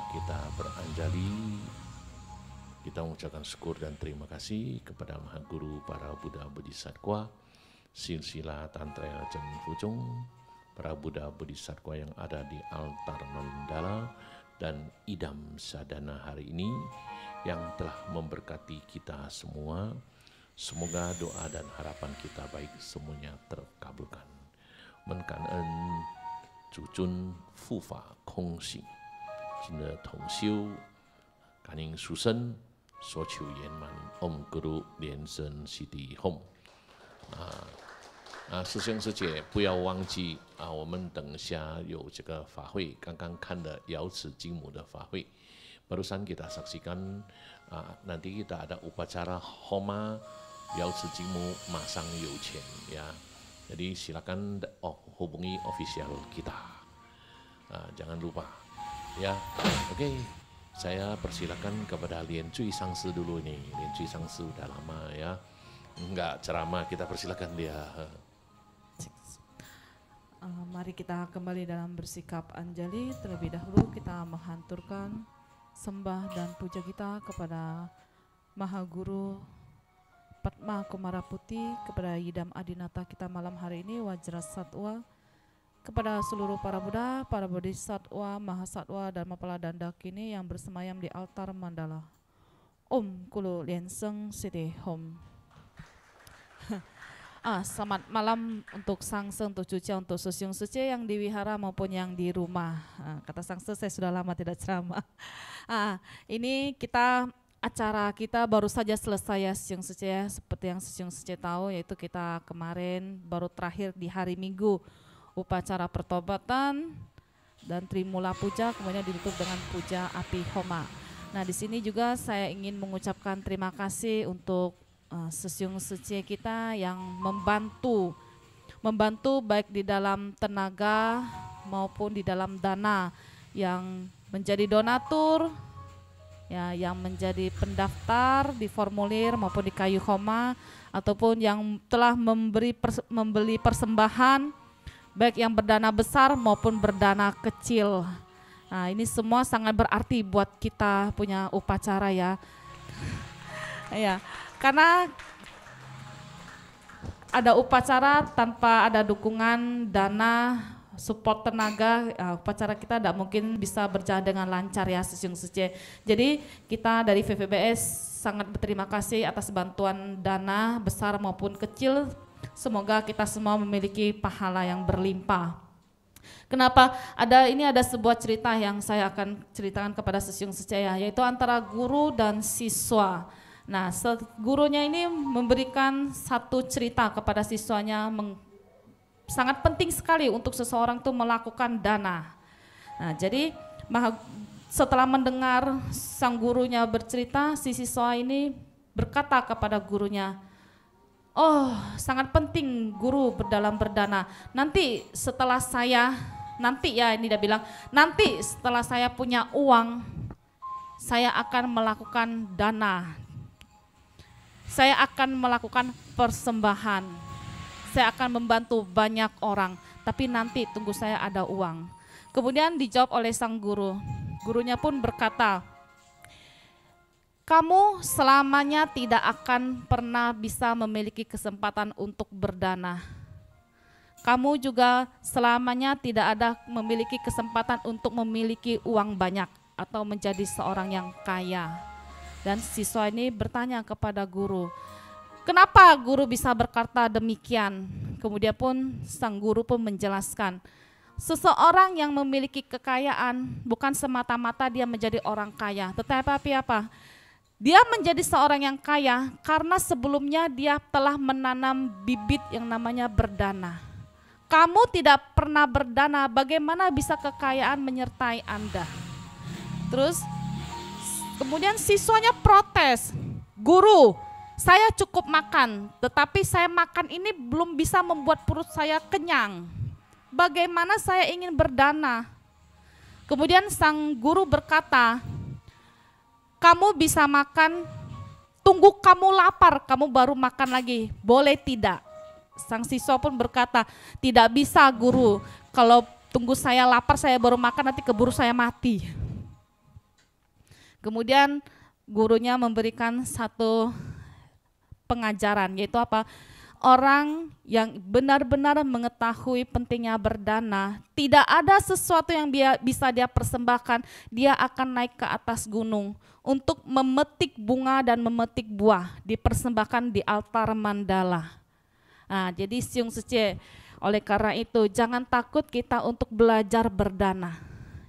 Kita beranjali, kita mengucapkan syukur dan terima kasih kepada Maha Guru para Buddha Bodhisattva, silsilah Tantra Chen Fuzhong, para Buddha Bodhisattva yang ada di altar Mandala dan Idam Sadana hari ini yang telah memberkati kita semua. Semoga doa dan harapan kita baik semuanya terkabulkan. Menkan en Cucun Fufa Kongxing Jina Tongxiu Kaning Susen Soqiu Yanman Om Guru Liansen Sidi Hom。师兄师姐不要忘记我们等一下有这个法会，刚刚看的瑶池金母的法会，barusan kita saksikan nanti kita ada upacara Homa瑶池金母马上有钱ya。Jadi silakan hubungi official kita, jangan lupa ya. Oke, saya persilakan kepada Lian Cui Sangsi dulu nih. Lian Cui Sangsi udah lama ya, enggak ceramah, kita persilakan dia. Mari kita kembali dalam bersikap anjali. Terlebih dahulu kita menghanturkan sembah dan puja kita kepada Maha Guru Padma Kumara Putih, kepada Yidam Adinata kita malam hari ini, Wajrasattva, kepada seluruh para Buddha, para Bodhisattva, Mahasatwa, dan Mapala dan Dakini yang bersemayam di altar Mandala. Om Kulu Lianseng Siti Hom. Selamat malam untuk Sangse, untuk Cucia, untuk Susyung Suci yang di wihara maupun yang di rumah. Kata Sangse, saya sudah lama tidak ceramah. Ini acara kita baru saja selesai ya Susyung Suci ya, seperti yang Susyung Suci tahu, yaitu kita kemarin baru terakhir di hari Minggu upacara pertobatan dan Trimula Puja, kemudian ditutup dengan puja api Homa. Nah di sini juga saya ingin mengucapkan terima kasih untuk Susyung Suci kita yang membantu baik di dalam tenaga maupun di dalam dana, yang menjadi donatur, ya, yang menjadi pendaftar di formulir maupun di kayu Homa, ataupun yang telah membeli persembahan baik yang berdana besar maupun berdana kecil. Nah ini semua sangat berarti buat kita punya upacara ya. Ya, karena ada upacara tanpa ada dukungan dana, support tenaga, upacara kita tidak mungkin bisa berjalan dengan lancar ya Susyung Suci. Jadi kita dari VVBS sangat berterima kasih atas bantuan dana besar maupun kecil. Semoga kita semua memiliki pahala yang berlimpah. Kenapa? Ini ada sebuah cerita yang saya akan ceritakan kepada Susyung Suci ya, yaitu antara guru dan siswa. Nah, gurunya ini memberikan satu cerita kepada siswanya, sangat penting sekali untuk seseorang itu melakukan dana. Nah, jadi setelah mendengar sang gurunya bercerita, si siswa ini berkata kepada gurunya, "Oh, sangat penting guru berdana. Nanti setelah saya punya uang, saya akan melakukan dana. Saya akan melakukan persembahan. Saya akan membantu banyak orang, tapi nanti tunggu saya ada uang." Kemudian dijawab oleh sang guru. Gurunya pun berkata, "Kamu selamanya tidak akan pernah bisa memiliki kesempatan untuk berdana. Kamu juga selamanya tidak ada memiliki kesempatan untuk memiliki uang banyak atau menjadi seorang yang kaya." Dan siswa ini bertanya kepada guru, "Kenapa guru bisa berkata demikian?" Kemudian pun sang guru pun menjelaskan, seseorang yang memiliki kekayaan bukan semata-mata dia menjadi orang kaya, tetapi apa? Dia menjadi seorang yang kaya karena sebelumnya dia telah menanam bibit yang namanya berdana. Kamu tidak pernah berdana, bagaimana bisa kekayaan menyertai Anda? Terus kemudian siswanya protes, "Guru, saya cukup makan, tetapi saya makan ini belum bisa membuat perut saya kenyang. Bagaimana saya ingin berdana? Kemudian sang guru berkata, kamu bisa makan, tunggu kamu lapar, kamu baru makan lagi, boleh tidak? Sang siswa pun berkata, tidak bisa guru, kalau tunggu saya lapar saya baru makan, nanti keburu saya mati. Kemudian gurunya memberikan satu pengajaran, yaitu apa? Orang yang benar-benar mengetahui pentingnya berdana, tidak ada sesuatu yang bisa dia persembahkan, dia akan naik ke atas gunung untuk memetik bunga dan memetik buah, dipersembahkan di altar mandala. Nah, jadi Siung Sece, oleh karena itu jangan takut kita untuk belajar berdana.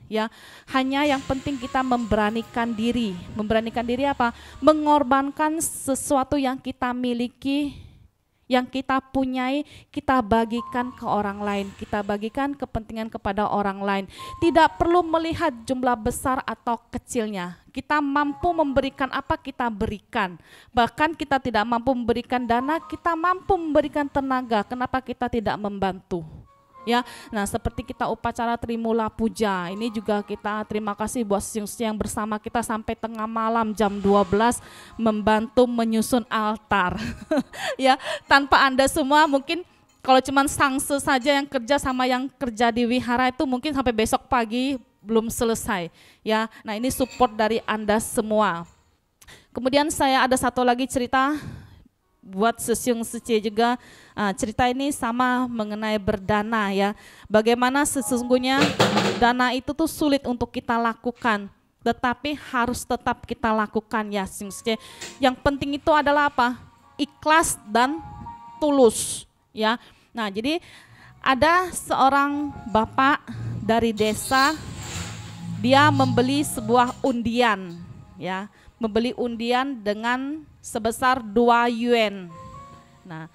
Ya, hanya yang penting kita memberanikan diri. Memberanikan diri apa? Mengorbankan sesuatu yang kita miliki, yang kita punyai, kita bagikan ke orang lain, kita bagikan kepentingan kepada orang lain. Tidak perlu melihat jumlah besar atau kecilnya. Kita mampu memberikan apa, kita berikan. Bahkan kita tidak mampu memberikan dana, kita mampu memberikan tenaga. Kenapa kita tidak membantu? Ya, nah seperti kita upacara Trimula Puja, ini juga kita terima kasih buat yang bersama kita sampai tengah malam jam 12 membantu menyusun altar. Ya, tanpa Anda semua mungkin kalau cuman sangse saja yang kerja sama yang kerja di wihara itu mungkin sampai besok pagi belum selesai. Ya, nah ini support dari Anda semua. Kemudian saya ada satu lagi cerita buat Siung Sece juga. Cerita ini sama mengenai berdana ya. Bagaimana sesungguhnya dana itu tuh sulit untuk kita lakukan, tetapi harus tetap kita lakukan ya Siung Sece. Yang penting itu adalah apa? Ikhlas dan tulus ya. Nah, jadi ada seorang bapak dari desa, dia membeli sebuah undian ya, membeli undian dengan sebesar 2 yuan. Nah,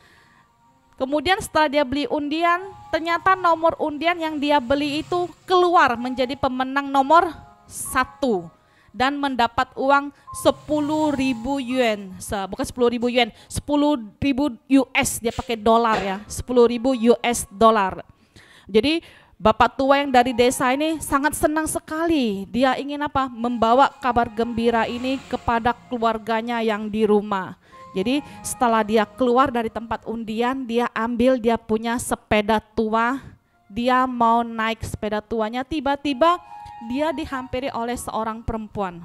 kemudian setelah dia beli undian, ternyata nomor undian yang dia beli itu keluar menjadi pemenang nomor 1 dan mendapat uang 10.000 yuan. Bukan 10.000 yuan, 10.000 US, dia pakai dolar ya, 10.000 US dollar. Jadi bapak tua yang dari desa ini sangat senang sekali. Dia ingin apa? Membawa kabar gembira ini kepada keluarganya yang di rumah. Jadi setelah dia keluar dari tempat undian, dia ambil, dia punya sepeda tua. Dia mau naik sepeda tuanya, tiba-tiba dia dihampiri oleh seorang perempuan.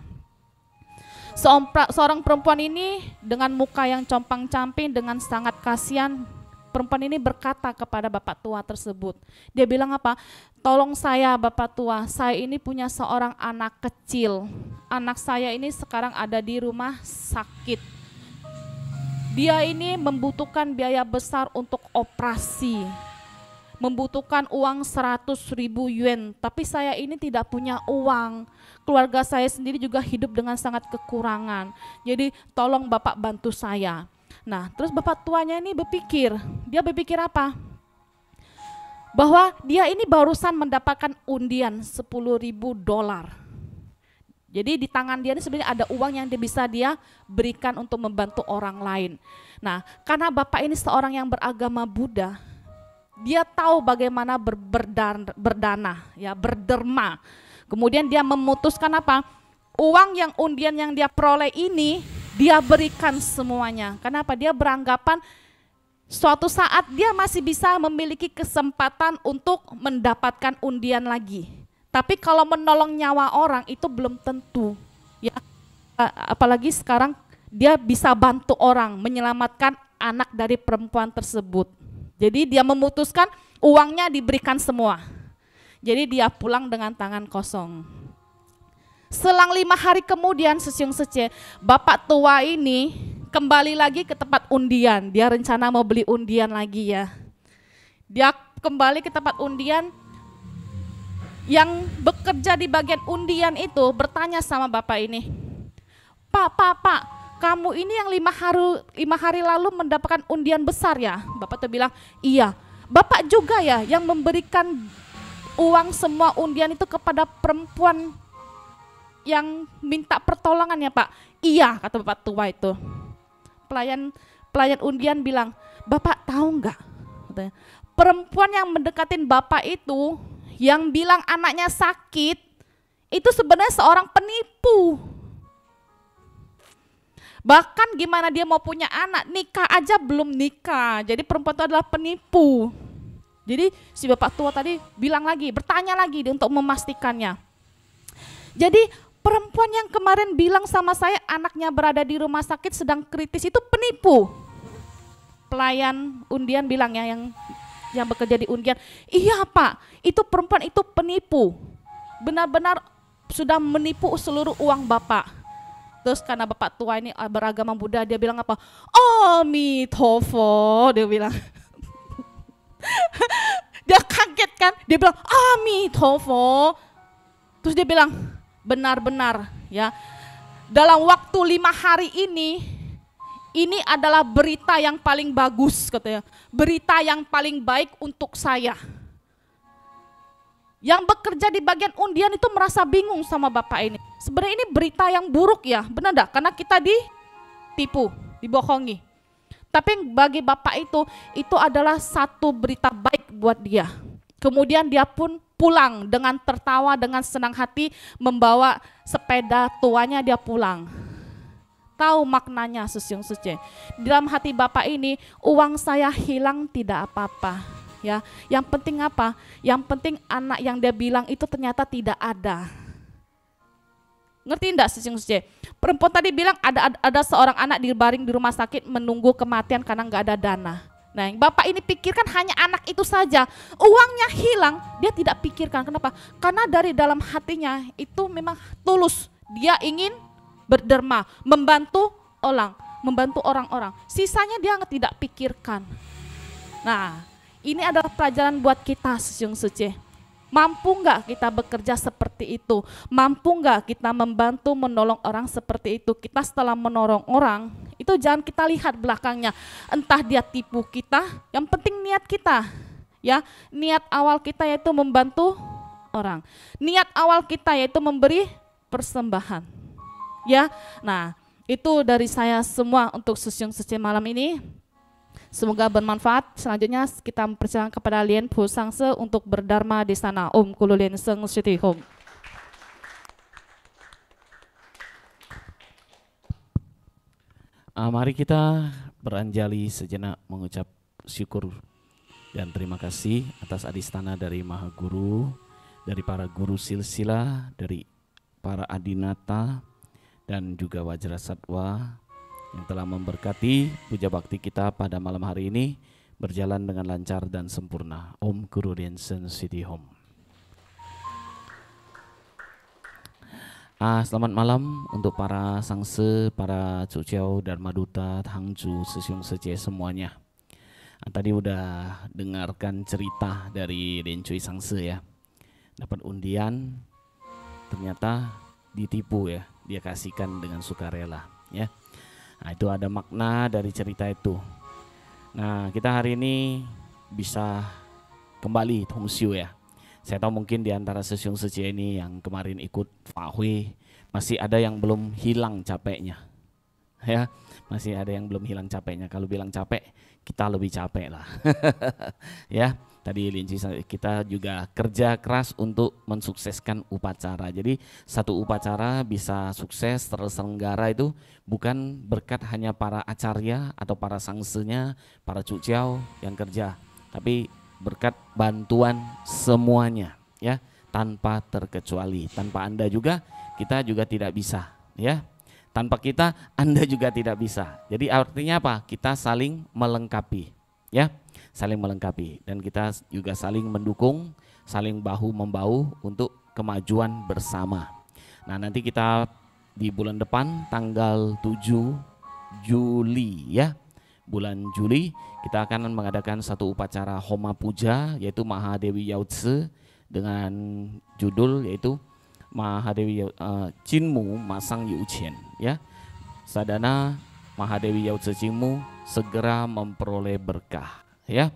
Seorang perempuan ini dengan muka yang compang-camping, dengan sangat kasihan, perempuan ini berkata kepada bapak tua tersebut. Dia bilang apa? Tolong saya bapak tua, saya ini punya seorang anak kecil. Anak saya ini sekarang ada di rumah sakit. Dia ini membutuhkan biaya besar untuk operasi. Membutuhkan uang 100.000 yuan, tapi saya ini tidak punya uang. Keluarga saya sendiri juga hidup dengan sangat kekurangan. Jadi tolong bapak bantu saya. Nah, terus bapak tuanya ini berpikir, dia berpikir apa? Bahwa dia ini barusan mendapatkan undian 10.000 dolar. Jadi di tangan dia ini sebenarnya ada uang yang bisa dia berikan untuk membantu orang lain. Nah, karena bapak ini seorang yang beragama Buddha, dia tahu bagaimana berdana, ya, berderma. Kemudian dia memutuskan apa? Uang yang undian yang dia peroleh ini dia berikan semuanya. Kenapa? Dia beranggapan suatu saat dia masih bisa memiliki kesempatan untuk mendapatkan undian lagi. Tapi kalau menolong nyawa orang itu belum tentu. Ya, apalagi sekarang dia bisa bantu orang, menyelamatkan anak dari perempuan tersebut. Jadi dia memutuskan uangnya diberikan semua. Jadi dia pulang dengan tangan kosong. Selang 5 hari kemudian Siung Sece, bapak tua ini kembali lagi ke tempat undian. Dia rencana mau beli undian lagi ya. Dia kembali ke tempat undian. Yang bekerja di bagian undian itu bertanya sama bapak ini, Pak, kamu ini yang 5 hari lalu mendapatkan undian besar ya? Bapak tuh bilang, iya. Bapak juga ya yang memberikan uang semua undian itu kepada perempuan yang minta pertolongan ya Pak? Iya, kata bapak tua itu. pelayan undian bilang, "Bapak tahu nggak?" Katanya, perempuan yang mendekatin Bapak itu, yang bilang anaknya sakit, itu sebenarnya seorang penipu. Bahkan gimana dia mau punya anak, nikah aja belum nikah. Jadi perempuan itu adalah penipu. Jadi si bapak tua tadi bilang lagi, bertanya lagi untuk memastikannya. Jadi perempuan yang kemarin bilang sama saya anaknya berada di rumah sakit sedang kritis itu penipu. Pelayan undian bilang ya, yang bekerja di undian, "Iya Pak, itu perempuan itu penipu. Benar-benar sudah menipu seluruh uang Bapak." Terus karena bapak tua ini beragama Buddha, dia bilang apa? "Amitofo," dia bilang. Dia kaget kan, dia bilang "Amitofo." Terus dia bilang, benar-benar ya, dalam waktu 5 hari ini adalah berita yang paling bagus katanya. Berita yang paling baik untuk saya. Yang bekerja di bagian undian itu merasa bingung sama bapak ini. Sebenarnya ini berita yang buruk ya, benar enggak? Karena kita ditipu, dibohongi. Tapi bagi bapak itu adalah satu berita baik buat dia. Kemudian dia pun pulang dengan tertawa, dengan senang hati membawa sepeda tuanya dia pulang. Tahu maknanya Susyung Suce. Dalam hati bapak ini, uang saya hilang tidak apa-apa. Ya, yang penting apa? Yang penting anak yang dia bilang itu ternyata tidak ada. Ngerti enggak Susyung Suce? Perempuan tadi bilang ada seorang anak dibaring di rumah sakit menunggu kematian karena nggak ada dana. Nah, yang bapak ini pikirkan hanya anak itu saja. Uangnya hilang, dia tidak pikirkan. Kenapa? Karena dari dalam hatinya itu memang tulus. Dia ingin berderma, membantu orang-orang. Sisanya dia tidak pikirkan. Nah, ini adalah pelajaran buat kita Susyung Suce. Mampu nggak kita bekerja seperti itu? Mampu nggak kita membantu menolong orang seperti itu? Kita setelah menolong orang, itu jangan kita lihat belakangnya. Entah dia tipu kita, yang penting niat kita. Ya, niat awal kita yaitu membantu orang. Niat awal kita yaitu memberi persembahan. Ya, nah itu dari saya semua untuk Susyung Suce malam ini. Semoga bermanfaat. Selanjutnya kita mempersilakan kepada Lien Pu Sangse untuk berdharma di sana. Om Kulu Lien Seng Siti Hom. Mari kita beranjali sejenak mengucap syukur dan terima kasih atas adistana dari Maha Guru, dari para guru silsilah, dari para adinata dan juga Wajrasatwa yang telah memberkati puja bakti kita pada malam hari ini berjalan dengan lancar dan sempurna. Om Guru Rinsen Siti Hom. Selamat malam untuk para sangse, para cuciau, Dharma Duta, Hangju, Susyung Suce semuanya. Tadi udah dengarkan cerita dari Dencui Sangse ya. Dapat undian, ternyata ditipu ya, dia kasihkan dengan sukarela ya. Nah, itu ada makna dari cerita itu. Nah, kita hari ini bisa kembali Tongsiu ya. Saya tahu mungkin di antara Susyung Suce ini yang kemarin ikut Fahui masih ada yang belum hilang capeknya. Ya, masih ada yang belum hilang capeknya. Kalau bilang capek, kita lebih capek lah. Ya. Tadi kita juga kerja keras untuk mensukseskan upacara. Jadi satu upacara bisa sukses terselenggara itu bukan berkat hanya para acarya atau para sangsenya, para cuciau yang kerja, tapi berkat bantuan semuanya ya, tanpa terkecuali. Tanpa Anda juga kita juga tidak bisa ya. Tanpa kita Anda juga tidak bisa. Jadi artinya apa? Kita saling melengkapi ya. Saling melengkapi dan kita juga saling mendukung, saling bahu-membahu untuk kemajuan bersama. Nah, nanti kita di bulan depan tanggal 7 Juli ya. Bulan Juli kita akan mengadakan satu upacara Homa Puja yaitu Mahadewi Yautse dengan judul yaitu Mahadewi Jinmu Masang Yuchen ya. Sadana Mahadewi Yautse Jinmu segera memperoleh berkah. Ya,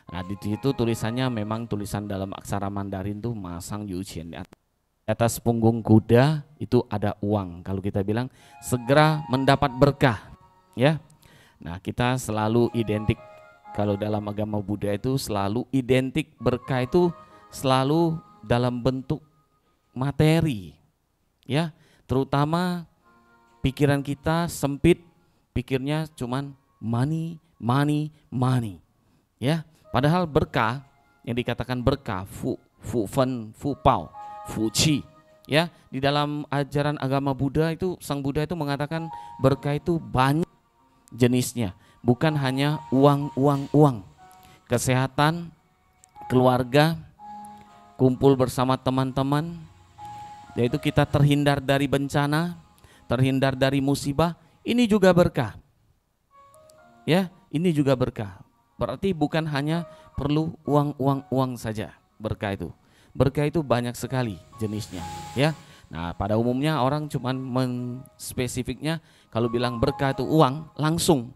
nah di situ tulisannya memang tulisan dalam aksara Mandarin tuh Masang Yuchen. Di atas punggung kuda itu ada uang. Kalau kita bilang segera mendapat berkah, ya. Nah, kita selalu identik, kalau dalam agama Buddha itu selalu identik berkah itu selalu dalam bentuk materi, ya, terutama pikiran kita sempit, pikirnya cuman money, money, money, ya. Padahal berkah yang dikatakan berkah, fu fen, fu pao, fu qi, ya, di dalam ajaran agama Buddha itu Sang Buddha itu mengatakan berkah itu banyak jenisnya, bukan hanya uang, kesehatan, keluarga, kumpul bersama teman-teman, yaitu kita terhindar dari bencana, terhindar dari musibah, ini juga berkah. Ya, ini juga berkah. Berarti bukan hanya perlu uang saja berkah itu. Berkah itu banyak sekali jenisnya, ya. Nah, pada umumnya orang cuman menspesifiknya kalau bilang berkah itu uang, langsung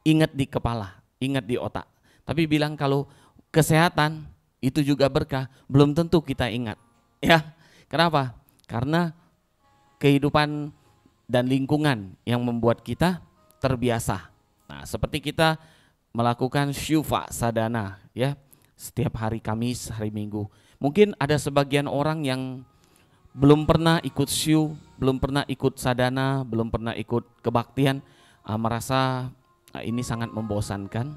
ingat di kepala, ingat di otak. Tapi bilang kalau kesehatan itu juga berkah, belum tentu kita ingat, ya. Kenapa? Karena kehidupan dan lingkungan yang membuat kita terbiasa. Nah, seperti kita melakukan syufa sadana, ya, setiap hari Kamis, hari Minggu. Mungkin ada sebagian orang yang belum pernah ikut syu, belum pernah ikut sadana, belum pernah ikut kebaktian, merasa ini sangat membosankan.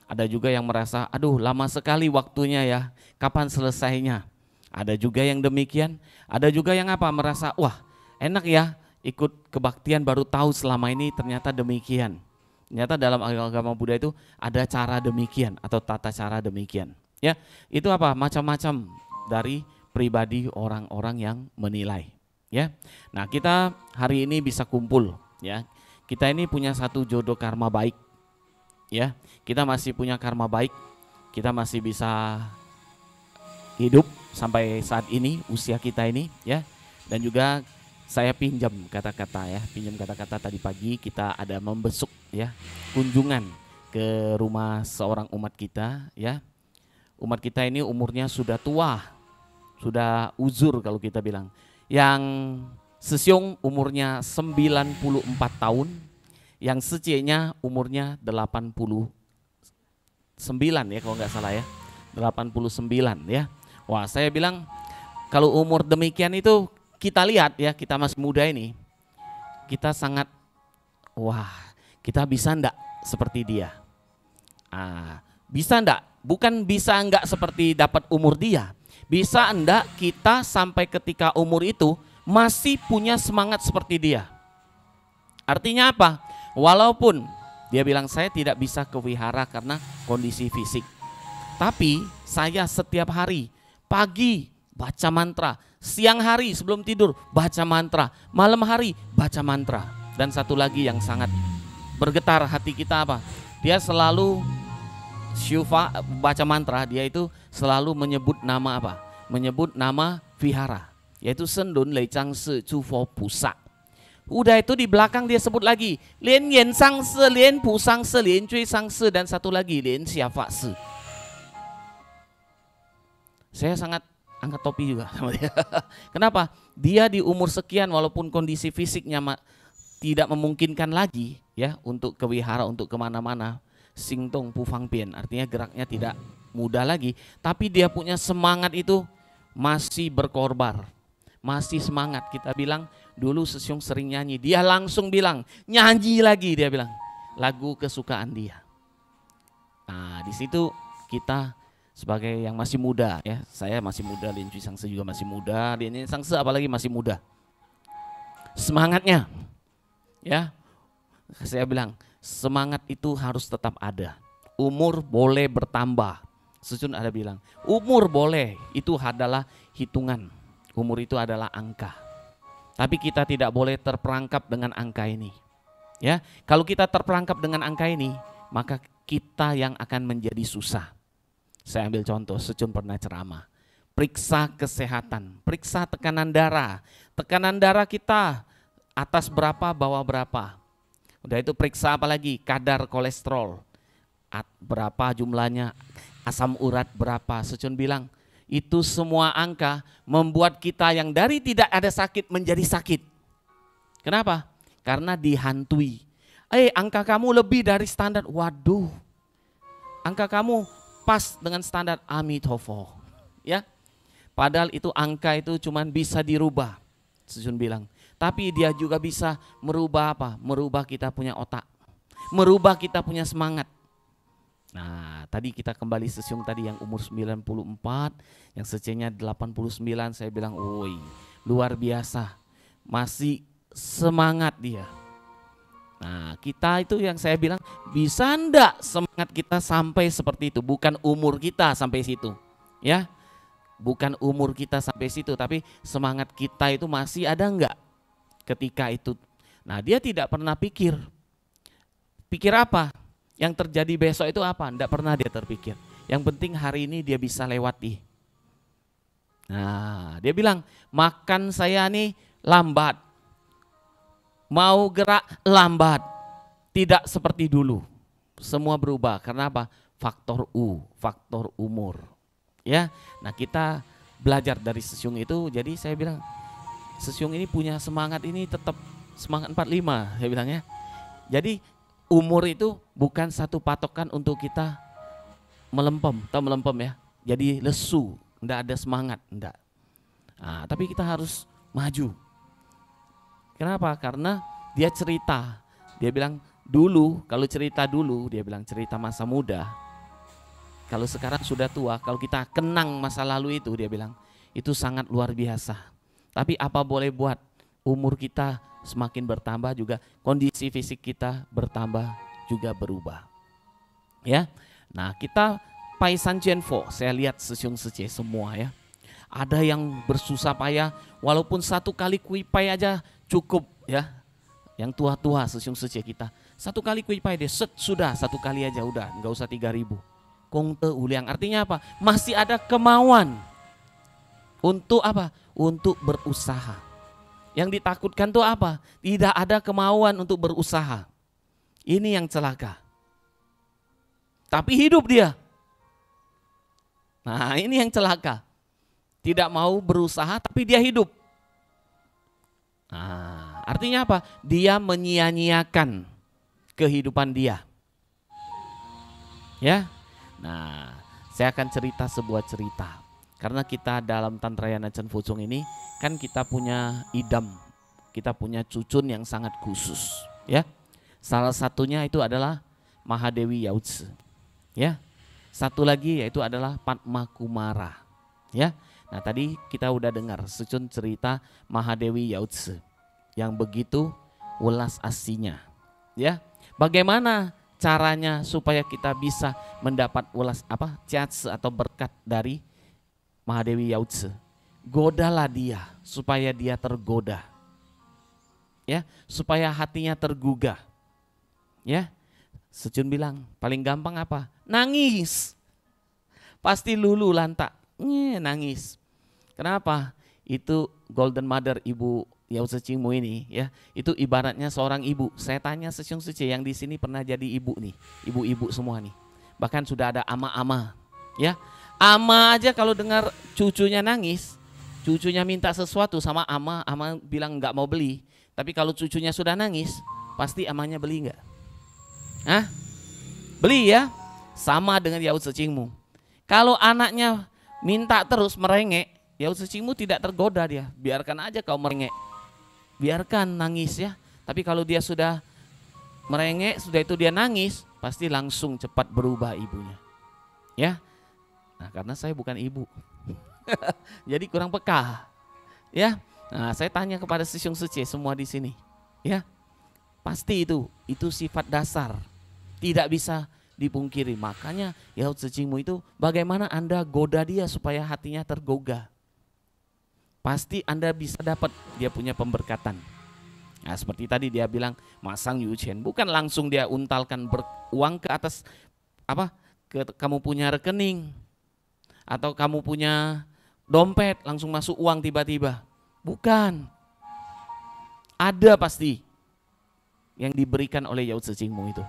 Ada juga yang merasa, aduh lama sekali waktunya ya, kapan selesainya. Ada juga yang demikian, ada juga yang merasa, wah enak ya ikut kebaktian, baru tahu selama ini ternyata demikian. Ternyata dalam agama Buddha itu ada cara demikian atau tata cara demikian. Ya, itu macam-macam dari pribadi orang-orang yang menilai, ya. Nah, kita hari ini bisa kumpul, ya. Kita ini punya satu jodoh karma baik, ya. Kita masih punya karma baik, kita masih bisa hidup sampai saat ini, usia kita ini, ya. Dan juga saya pinjam kata-kata, ya, pinjam kata-kata tadi pagi kita ada membesuk, ya, kunjungan ke rumah seorang umat kita, ya. Umat kita ini umurnya sudah tua, sudah uzur kalau kita bilang. Yang Sesiong umurnya 94 tahun, yang Secenya umurnya 89 ya kalau nggak salah ya, 89 ya. Wah, saya bilang kalau umur demikian itu kita lihat ya, kita masih muda ini, kita sangat, wah kita bisa enggak seperti dia? Bisa enggak? Bukan bisa enggak seperti dapat umur dia. Bisa enggak kita sampai ketika umur itu masih punya semangat seperti dia? Artinya apa? Walaupun dia bilang saya tidak bisa ke wihara karena kondisi fisik, tapi saya setiap hari pagi baca mantra, siang hari sebelum tidur baca mantra, malam hari baca mantra. Dan satu lagi yang sangat bergetar hati kita apa? Dia selalu syufa baca mantra, dia itu selalu menyebut nama apa? Menyebut nama vihara, yaitu Sendun Leicang Se Chu Fo Pusa. Udah itu di belakang dia sebut lagi Lien Yen Sang Se, Lien Pu Sang Se, Lien Cui Sang Se, dan satu lagi Lien Xia Fa Se. Saya sangat angkat topi juga sama dia. Kenapa? Dia di umur sekian walaupun kondisi fisiknya tidak memungkinkan lagi ya untuk ke wihara, untuk kemana-mana, Singtong Pufang Pian, artinya geraknya tidak mudah lagi, tapi dia punya semangat itu masih berkorbar, masih semangat. Kita bilang dulu Sesiong sering nyanyi, dia langsung bilang nyanyi lagi, dia bilang lagu kesukaan dia. Nah di situ kita sebagai yang masih muda ya, saya masih muda, Lien Cui Sang Se juga masih muda, Lien Yen Sang Se apalagi masih muda, semangatnya ya, saya bilang semangat itu harus tetap ada. Umur boleh bertambah, Sejun ada bilang umur boleh, itu adalah hitungan, umur itu adalah angka, tapi kita tidak boleh terperangkap dengan angka ini ya. Kalau kita terperangkap dengan angka ini, maka kita yang akan menjadi susah. Saya ambil contoh, Sejun pernah ceramah, periksa kesehatan, periksa tekanan darah kita atas berapa, bawah berapa. Udah itu periksa apa lagi, kadar kolesterol berapa jumlahnya, asam urat berapa. Sejun bilang itu semua angka membuat kita yang dari tidak ada sakit menjadi sakit. Kenapa? Karena dihantui Angka kamu lebih dari standar. Waduh, angka kamu pas dengan standar Amitofo. Ya, padahal itu angka itu cuman bisa dirubah. Sejun bilang, tapi dia juga bisa merubah apa? Merubah kita punya otak, merubah kita punya semangat. Nah, tadi kita kembali Sesiung tadi yang umur 94, yang secenya 89, saya bilang, woi, luar biasa, masih semangat dia. Nah, kita itu yang saya bilang, bisa enggak semangat kita sampai seperti itu? Bukan umur kita sampai situ, ya. Bukan umur kita sampai situ, tapi semangat kita itu masih ada enggak ketika itu? Nah, dia tidak pernah pikir apa? Yang terjadi besok itu apa? Enggak pernah dia terpikir. Yang penting hari ini dia bisa lewati. Nah, dia bilang, makan saya nih lambat. Mau gerak lambat. Tidak seperti dulu. Semua berubah. Karena apa? Faktor U, faktor umur. Ya. Nah, kita belajar dari Sesiung itu. Jadi saya bilang, Sesiung ini punya semangat ini tetap semangat 45, saya bilang ya. Jadi umur itu bukan satu patokan untuk kita melempem, atau melempem ya. Jadi lesu, enggak ada semangat, enggak. Nah, tapi kita harus maju. Kenapa? Karena dia cerita. Dia bilang dulu, kalau cerita dulu, dia bilang cerita masa muda. Kalau sekarang sudah tua, kalau kita kenang masa lalu itu, dia bilang itu sangat luar biasa. Tapi apa boleh buat, umur kita semakin bertambah juga kondisi fisik kita bertambah juga berubah. Ya. Nah, kita Paisan Jenfo, saya lihat Sesiung Sece semua ya. Ada yang bersusah payah walaupun satu kali kuipai aja cukup ya. Yang tua-tua Sesiung Sece kita. Satu kali kuipai dia sudah satu kali aja udah, enggak usah 3.000. Kong te uliang artinya apa? Masih ada kemauan untuk apa? Untuk berusaha. Yang ditakutkan tuh apa? Tidak ada kemauan untuk berusaha. Ini yang celaka. Tapi hidup dia. Nah, ini yang celaka. Tidak mau berusaha tapi dia hidup. Nah, artinya apa? Dia menyia-nyiakan kehidupan dia. Ya. Nah, saya akan cerita sebuah cerita. Karena kita dalam Tantrayana Chen Futsung ini kan kita punya idam, kita punya cucun yang sangat khusus, ya. Salah satunya itu adalah Mahadewi Yautse, ya. Satu lagi yaitu adalah Padma Kumara, ya. Nah, tadi kita udah dengar cucun cerita Mahadewi Yautse yang begitu welas asihnya, ya. Bagaimana caranya supaya kita bisa mendapat welas ciatse atau berkat dari Mahadewi Yautse? Godalah dia supaya dia tergoda, ya, supaya hatinya tergugah, ya. Secun bilang paling gampang apa? Nangis. Pasti lulu lantak, nangis. Kenapa? Itu Golden Mother Ibu Yautse Chingmu ini, ya, itu ibaratnya seorang ibu. Saya tanya Sesiung Sece yang di sini pernah jadi ibu nih, ibu-ibu semua nih. Bahkan sudah ada ama-ama, ya. Ama aja kalau dengar cucunya nangis, cucunya minta sesuatu sama ama bilang nggak mau beli. Tapi kalau cucunya sudah nangis, pasti amanya beli nggak? Hah? Beli ya? Sama dengan Yautse Chingmu. Kalau anaknya minta terus merengek, Yautse Chingmu tidak tergoda dia. Biarkan aja kau merengek. Biarkan nangis ya. Tapi kalau dia sudah merengek, sudah itu dia nangis, pasti langsung cepat berubah ibunya. Ya. Nah, karena saya bukan ibu. Jadi kurang peka. Ya. Nah, saya tanya kepada Sesiung Sece semua di sini. Ya. Pasti itu sifat dasar. Tidak bisa dipungkiri. Makanya Yautse Chingmu itu bagaimana Anda goda dia supaya hatinya tergugah. Pasti Anda bisa dapat dia punya pemberkatan. Nah, seperti tadi dia bilang masang yuchen, bukan langsung dia untalkan uang ke atas kamu punya rekening atau kamu punya dompet langsung masuk uang tiba-tiba. Bukan. Ada pasti yang diberikan oleh Yautse Chingmu itu.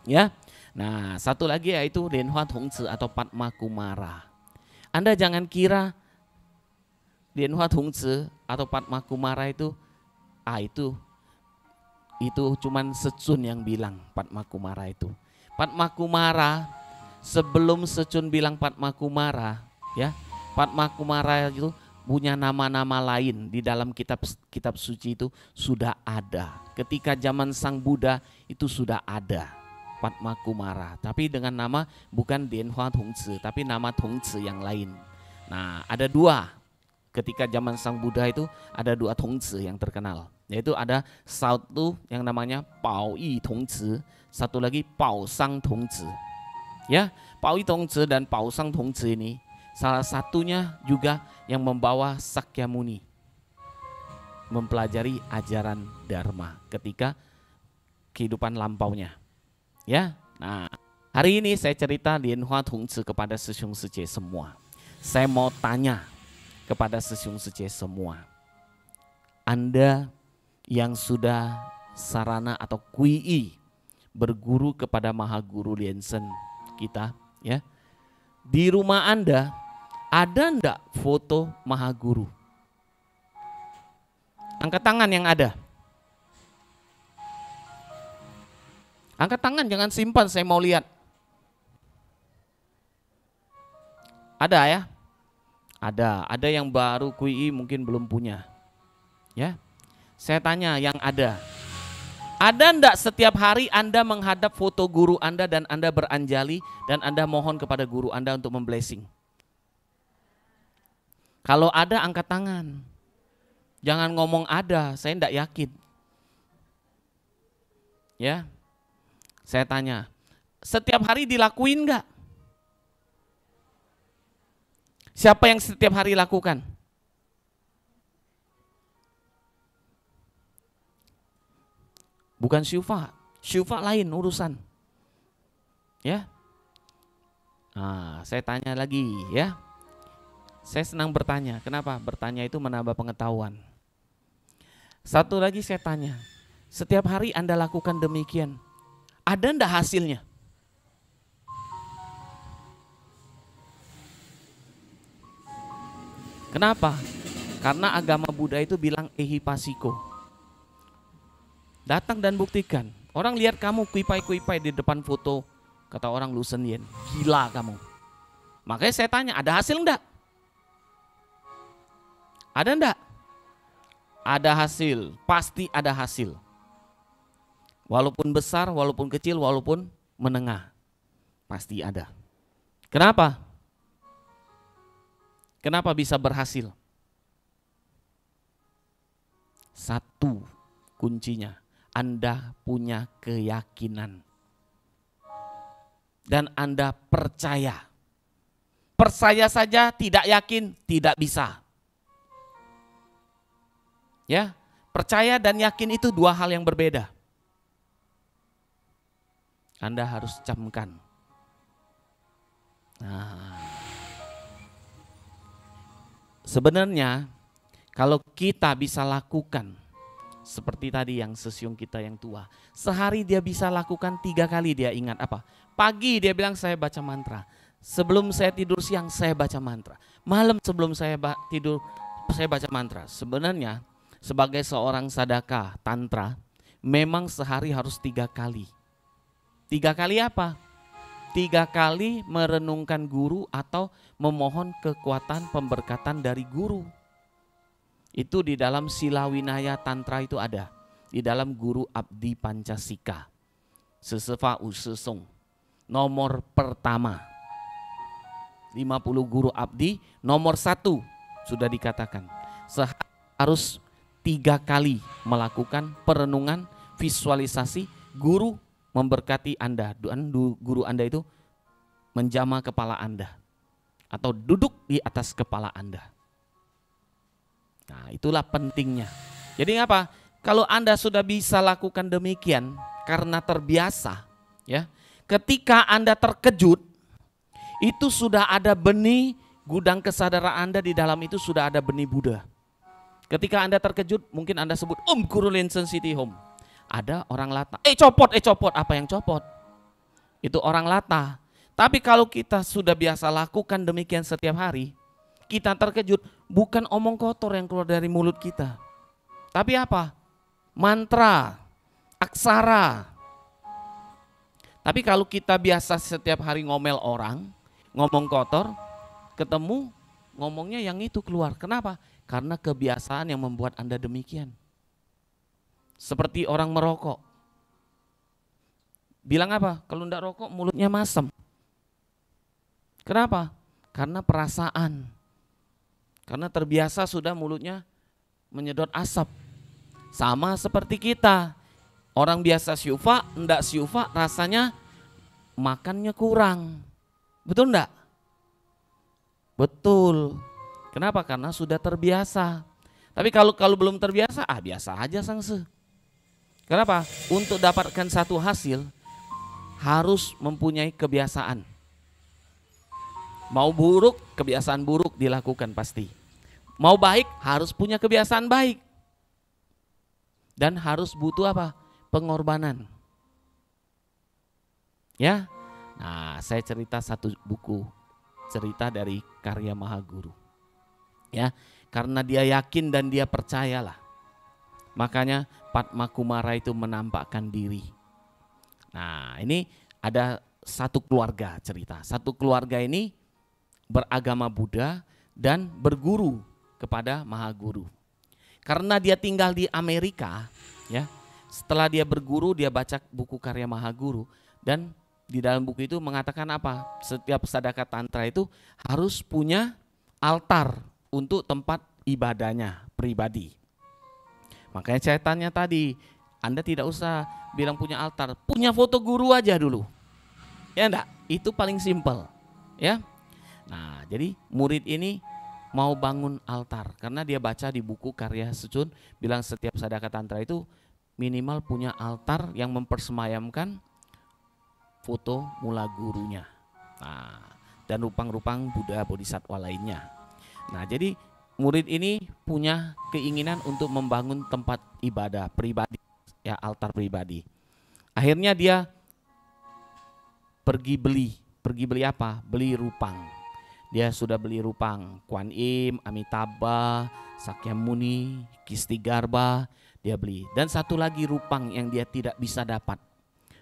Ya. Nah, satu lagi yaitu Denhua Tongzi atau Padma Kumara. Anda jangan kira Denhua Tongzi atau Padma Kumara itu itu cuman Secun yang bilang Padmakumara itu. Padmakumara sebelum Secun bilang Padmakumara, ya, Padmakumara itu punya nama-nama lain di dalam kitab suci itu sudah ada. Ketika zaman Sang Buddha itu sudah ada Padmakumara, tapi dengan nama bukan Dianhua Tongzi, tapi nama Tongzi yang lain. Nah, ada dua. Ketika zaman Sang Buddha itu ada dua Tongzi yang terkenal, yaitu ada satu yang namanya Pao Yi Tongzi, satu lagi Pao Sang Tongzi. Ya, Pao Yi Tongzi dan Pao Sang Tongzi ini salah satunya juga yang membawa Sakyamuni mempelajari ajaran Dharma ketika kehidupan lampaunya. Ya, nah hari ini saya cerita Dianhua Tongzi kepada Sisyung Sije semua. Saya mau tanya kepada Sisyung Sije semua, Anda yang sudah sarana atau kui berguru kepada Mahaguru Liansen kita, ya, di rumah Anda ada enggak foto Mahaguru? Angkat tangan yang ada. Angkat tangan, jangan simpan, saya mau lihat. Ada ya? Ada yang baru kui mungkin belum punya. Ya. Saya tanya yang ada. Ada enggak setiap hari Anda menghadap foto guru Anda dan Anda beranjali dan Anda mohon kepada guru Anda untuk memblessing? Kalau ada angkat tangan. Jangan ngomong ada, saya enggak yakin. Ya. Saya tanya, setiap hari dilakuin enggak? Siapa yang setiap hari lakukan? Bukan syufa. Syufa lain urusan. Ya. Nah, saya tanya lagi ya. Saya senang bertanya. Kenapa? Bertanya itu menambah pengetahuan. Satu lagi saya tanya. Setiap hari Anda lakukan demikian. Ada enggak hasilnya? Kenapa? Karena agama Buddha itu bilang ehipasiko. Datang dan buktikan. Orang lihat kamu kuipai-kuipai di depan foto, kata orang Lu Senyen, gila kamu. Makanya saya tanya, ada hasil enggak? Ada enggak? Ada hasil, pasti ada hasil. Walaupun besar, walaupun kecil, walaupun menengah, pasti ada. Kenapa? Kenapa bisa berhasil? Satu kuncinya, Anda punya keyakinan. Dan Anda percaya. Percaya saja tidak yakin, tidak bisa. Ya, percaya dan yakin itu dua hal yang berbeda. Anda harus camkan. Nah, sebenarnya kalau kita bisa lakukan seperti tadi yang Sisyung kita yang tua, sehari dia bisa lakukan 3 kali dia ingat apa? Pagi dia bilang saya baca mantra, sebelum saya tidur siang saya baca mantra, malam sebelum saya tidur saya baca mantra. Sebenarnya sebagai seorang sadaka tantra memang sehari harus 3 kali. 3 kali apa? 3 kali merenungkan guru atau memohon kekuatan pemberkatan dari guru. Itu di dalam Sila Winaya Tantra itu ada. Di dalam Guru Abdi Pancasika. Sesefa Usesong. Nomor pertama. 50 guru abdi, nomor 1 sudah dikatakan. Harus 3 kali melakukan perenungan, visualisasi, guru memberkati Anda, dan guru Anda itu menjama kepala Anda atau duduk di atas kepala Anda. Nah, itulah pentingnya. Jadi apa? Kalau Anda sudah bisa lakukan demikian karena terbiasa, ya. Ketika Anda terkejut, itu sudah ada benih gudang kesadaran Anda, di dalam itu sudah ada benih Buddha. Ketika Anda terkejut, mungkin Anda sebut Guru Liansen City Home. Ada orang lata, copot, apa yang copot? Itu orang lata. Tapi kalau kita sudah biasa lakukan demikian setiap hari, kita terkejut, bukan omong kotor yang keluar dari mulut kita. Tapi apa? Mantra aksara. Tapi kalau kita biasa setiap hari ngomel orang, ngomong kotor, ketemu ngomongnya yang itu keluar. Kenapa? Karena kebiasaan yang membuat Anda demikian. Seperti orang merokok. Bilang apa? Kalau enggak rokok mulutnya masam. Kenapa? Karena perasaan. Karena terbiasa sudah mulutnya menyedot asap. Sama seperti kita. Orang biasa syufa, enggak syufa rasanya makannya kurang. Betul enggak? Betul. Kenapa? Karena sudah terbiasa. Tapi kalau belum terbiasa, biasa aja sangse. Kenapa? Untuk dapatkan satu hasil harus mempunyai kebiasaan. Mau buruk, kebiasaan buruk dilakukan pasti. Mau baik, harus punya kebiasaan baik. Dan harus butuh apa? Pengorbanan. Ya. Nah, saya cerita satu buku cerita dari karya Mahaguru. Ya, karena dia yakin dan dia percayalah. Makanya Padma Kumara itu menampakkan diri. Nah, ini ada satu keluarga cerita. Satu keluarga ini beragama Buddha dan berguru kepada Mahaguru. Karena dia tinggal di Amerika, ya. Setelah dia berguru, dia baca buku karya Mahaguru dan di dalam buku itu mengatakan apa? Setiap sadaka tantra itu harus punya altar untuk tempat ibadahnya pribadi. Makanya saya tanya tadi, Anda tidak usah bilang punya altar, punya foto guru aja dulu. Ya enggak? Itu paling simpel, ya. Nah, jadi murid ini mau bangun altar karena dia baca di buku karya Secun bilang setiap sadaka tantra itu minimal punya altar yang mempersemayamkan foto mula gurunya. Nah, dan rupang-rupang Buddha Bodhisattva lainnya. Nah, jadi murid ini punya keinginan untuk membangun tempat ibadah pribadi, ya, altar pribadi. Akhirnya dia pergi beli apa? Beli rupang. Dia sudah beli rupang Kuan Im, Amitabha, Sakyamuni, Kistigarbha, dia beli. Dan satu lagi rupang yang dia tidak bisa dapat.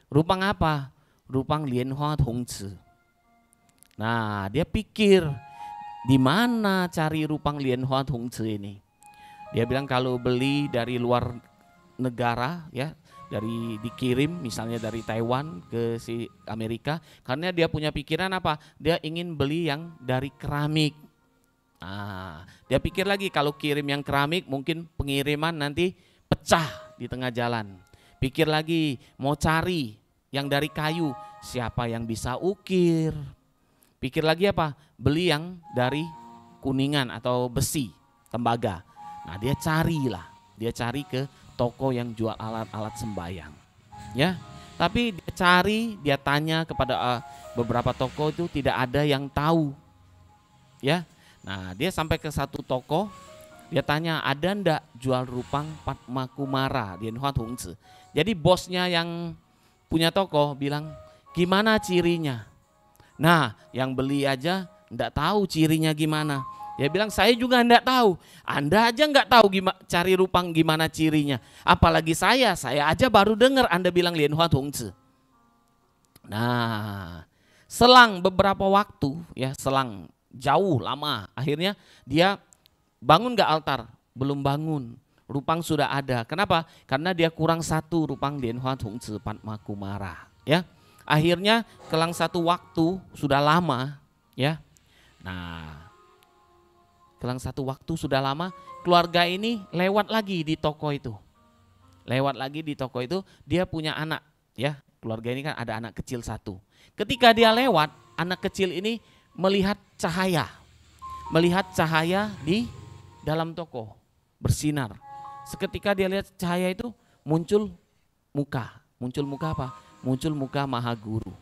Rupang apa? Rupang Lianhua Tongzi. Nah, dia pikir di mana cari rupang Lianhua Tongzi ini? Dia bilang kalau beli dari luar negara, ya, dari dikirim misalnya dari Taiwan ke si Amerika, karena dia punya pikiran apa? Dia ingin beli yang dari keramik. Nah, dia pikir lagi kalau kirim yang keramik mungkin pengiriman nanti pecah di tengah jalan. Pikir lagi mau cari yang dari kayu, siapa yang bisa ukir? Pikir lagi apa? Beli yang dari kuningan atau besi, tembaga. Nah, dia cari ke toko yang jual alat-alat sembahyang. Ya. Tapi dia tanya kepada beberapa toko itu tidak ada yang tahu. Ya. Nah, dia sampai ke satu toko, dia tanya, "Ada ndak jual rupang Padma Kumara di Lianhua Tongzi?" Jadi bosnya yang punya toko bilang, "Gimana cirinya?" Nah, yang beli aja ndak tahu cirinya gimana. Dia bilang, "Saya juga ndak tahu. Anda aja nggak tahu cari rupang gimana cirinya. Apalagi saya aja baru dengar Anda bilang Lianhua Tongzi." Nah, selang beberapa waktu, ya, selang jauh lama, akhirnya dia bangun nggak altar? Belum bangun. Rupang sudah ada. Kenapa? Karena dia kurang satu rupang Lianhua Tongzi Padma Kumara, ya. Akhirnya kelang satu waktu sudah lama, ya. Nah, kelang satu waktu sudah lama, keluarga ini lewat lagi di toko itu. Dia punya anak, ya. Keluarga ini kan ada anak kecil satu. Ketika dia lewat, anak kecil ini melihat cahaya di dalam toko bersinar. Seketika dia lihat cahaya itu muncul muka apa? Muncul muka Mahaguru.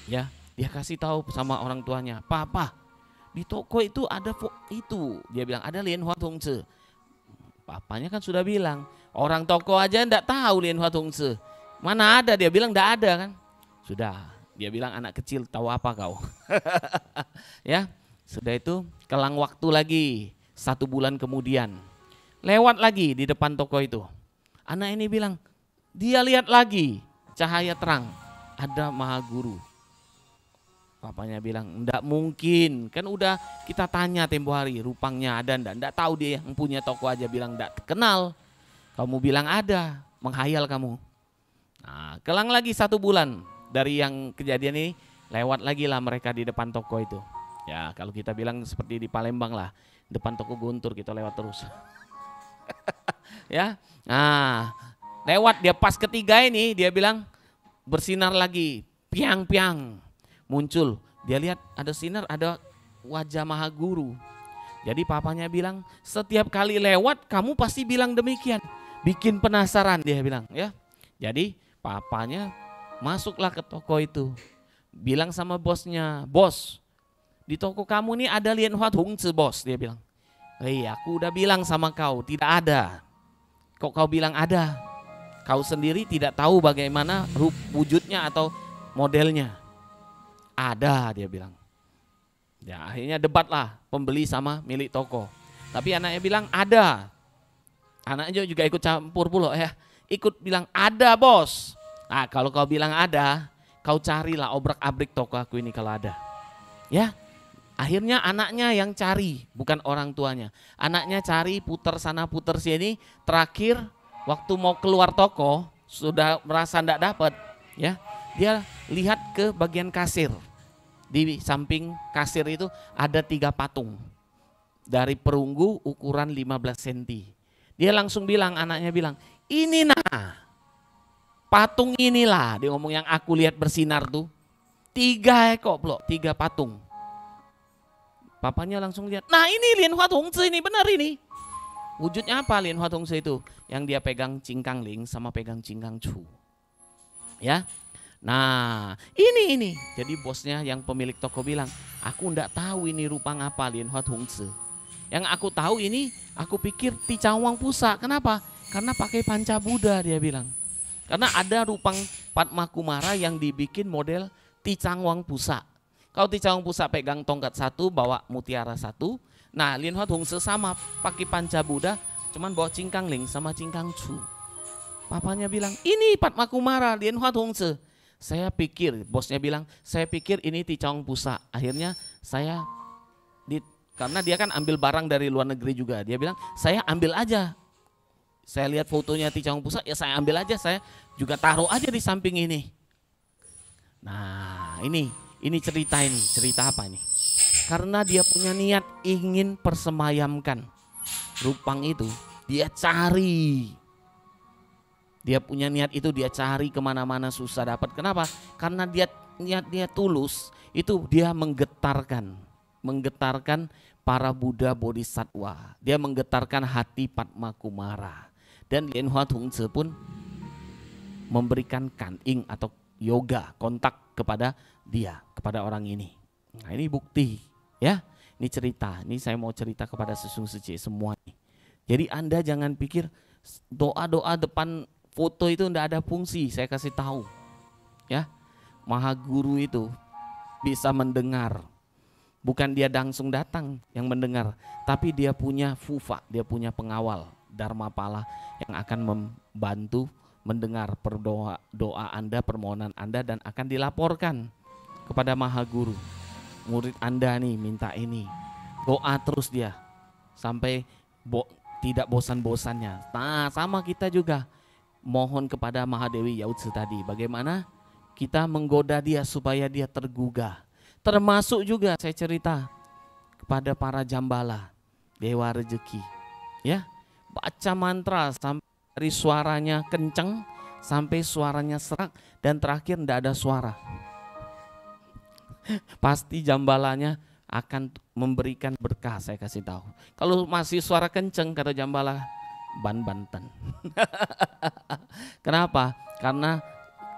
Ya, dia kasih tahu sama orang tuanya, "Papa, di toko itu ada itu." Dia bilang, "Ada Lianhua Tongzi." Papanya kan sudah bilang, orang toko aja enggak tahu Lianhua Tongzi. Mana ada, dia bilang enggak ada kan. Sudah, dia bilang, "Anak kecil tahu apa kau?" Ya, sudah itu kelang waktu lagi 1 bulan kemudian. Lewat lagi di depan toko itu. Anak ini bilang, Dia lihat lagi cahaya terang, ada Maha Guru. Papanya bilang, enggak mungkin, kan udah kita tanya tempo hari, rupangnya ada enggak tahu dia yang punya toko aja bilang enggak kenal. Kamu bilang ada, menghayal kamu. Nah, kelang lagi 1 bulan dari yang kejadian ini, lewat lagi lah mereka di depan toko itu. Ya kalau kita bilang seperti di Palembang lah, depan toko Guntur kita lewat terus. Ya, nah lewat dia pas ketiga ini dia bilang bersinar lagi, piang-piang. Muncul, dia lihat ada sinar, ada wajah Maha Guru. Jadi papanya bilang, setiap kali lewat kamu pasti bilang demikian. Bikin penasaran dia bilang ya. Jadi papanya masuklah ke toko itu. Bilang sama bosnya, bos di toko kamu nih ada Lian Hua Tongzi bos, dia bilang. Aku udah bilang sama kau tidak ada. Kok kau bilang ada? Kau sendiri tidak tahu bagaimana wujudnya atau modelnya. Ada, dia bilang. Ya akhirnya debat lah pembeli sama milik toko. Tapi anaknya bilang ada. Anaknya juga ikut campur pula ya. Ikut bilang ada bos. Nah kalau kau bilang ada, kau carilah obrak-abrik toko aku ini kalau ada. Ya. Akhirnya anaknya yang cari, bukan orang tuanya. Anaknya cari putar sana putar sini. Terakhir waktu mau keluar toko sudah merasa tidak dapat, ya. Dia lihat ke bagian kasir. Di samping kasir itu ada 3 patung. Dari perunggu ukuran 15 cm. Dia langsung bilang, anaknya bilang, ini nah patung inilah. Dia ngomong yang aku lihat bersinar tuh. 3 ekor blok, 3 patung. Papanya langsung lihat, nah ini Lian Hua Tongzi ini, benar ini. Wujudnya apa Lian Hua Tongzi itu? Yang dia pegang Cingkang Ling sama pegang Cingkang Chu. Ya. Nah ini. Jadi bosnya yang pemilik toko bilang, aku enggak tahu ini rupang apa Lian Hua Tongzi. Yang aku tahu ini, aku pikir Ti Chang Wang Pusa. Kenapa? Karena pakai panca Buddha, dia bilang. Karena ada rupang Padma Kumara yang dibikin model Ti Chang Wang Pusa. Kalau Ti Chang Wang Pusa pegang tongkat 1, bawa mutiara 1. Nah Lian Hua Tongzi sama pakai panca Buddha, cuman bawa Cingkang Ling sama Cingkang Chu. Papanya bilang, ini Padma Kumara Lian Hua Tongzi. Saya pikir, bosnya bilang, saya pikir ini Ti Chang Wang Pusa. Akhirnya saya, karena dia kan ambil barang dari luar negeri juga. Dia bilang, saya ambil aja. Saya lihat fotonya Ti Chang Wang Pusa, ya saya ambil aja. Saya juga taruh aja di samping ini. Nah ini cerita ini. Cerita apa ini? Karena dia punya niat ingin persemayamkan rupang itu. Dia cari. Dia punya niat itu, dia cari kemana-mana susah dapat. Kenapa? Karena dia tulus. Itu dia menggetarkan para Buddha Bodhisattva. Dia menggetarkan hati Padma Kumara. Dan Lian Hua Tongzi pun memberikan kaning atau yoga, kontak kepada dia, kepada orang ini. Nah ini bukti ya. Ini cerita. Ini saya mau cerita kepada Sesung Sece semua. Jadi Anda jangan pikir doa-doa depan foto itu enggak ada fungsi. Saya kasih tahu ya, Maha Guru itu bisa mendengar. Bukan dia langsung datang yang mendengar, tapi dia punya fufa, dia punya pengawal Dharmapala yang akan membantu mendengar doa Anda, permohonan Anda, dan akan dilaporkan kepada Maha Guru. Murid Anda nih minta ini, doa terus dia sampai tidak bosan-bosannya. Nah sama kita juga mohon kepada Mahadewi Yautse tadi, bagaimana kita menggoda dia supaya dia tergugah. Termasuk juga saya cerita kepada para jambala, dewa rezeki, ya, baca mantra sampai dari suaranya kencang sampai suaranya serak dan terakhir tidak ada suara. Pasti jambalanya akan memberikan berkah, saya kasih tahu. Kalau masih suara kencang kata jambala, ban Banten. Kenapa? Karena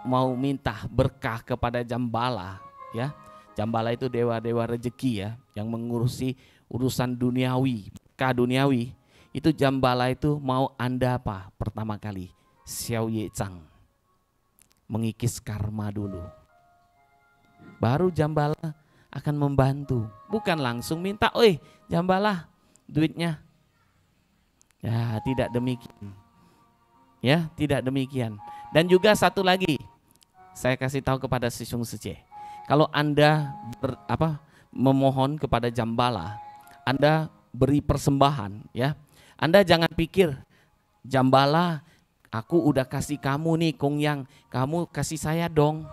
mau minta berkah kepada jambala, ya. Jambala itu dewa-dewa rezeki ya, yang mengurusi urusan duniawi, berkah duniawi. Itu jambala itu mau Anda apa? Pertama kali, Xiao Ye Chang, mengikis karma dulu. Baru jambala akan membantu, bukan langsung minta, oi jambala duitnya. Ya tidak demikian. Ya, tidak demikian. Dan juga satu lagi, saya kasih tahu kepada Sisung Sece. Kalau Anda memohon kepada Jambala, Anda beri persembahan, ya. Anda jangan pikir, Jambala, aku udah kasih kamu nih Kongyang, kamu kasih saya dong.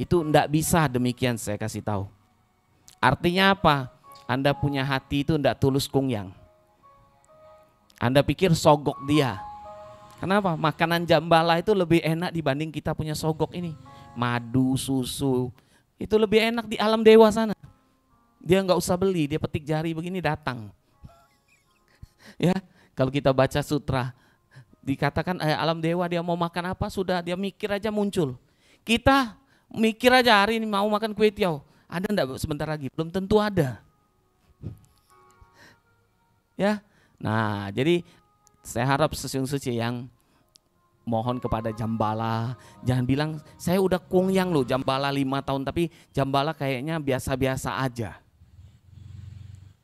Itu enggak bisa demikian, saya kasih tahu. Artinya apa? Anda punya hati itu enggak tulus Kongyang. Anda pikir sogok dia. Kenapa? Makanan Jambala itu lebih enak dibanding kita punya sogok ini. Madu, susu, itu lebih enak di alam dewa sana. Dia nggak usah beli, dia petik jari begini datang. Ya, kalau kita baca sutra, dikatakan alam dewa dia mau makan apa sudah dia mikir aja muncul. Kita mikir aja hari ini mau makan kue tiaw, ada enggak sebentar lagi? Belum tentu ada. Ya, nah jadi saya harap Sesung Sece yang mohon kepada Jambala, jangan bilang saya udah Kongyang loh Jambala 5 tahun tapi Jambala kayaknya biasa-biasa aja.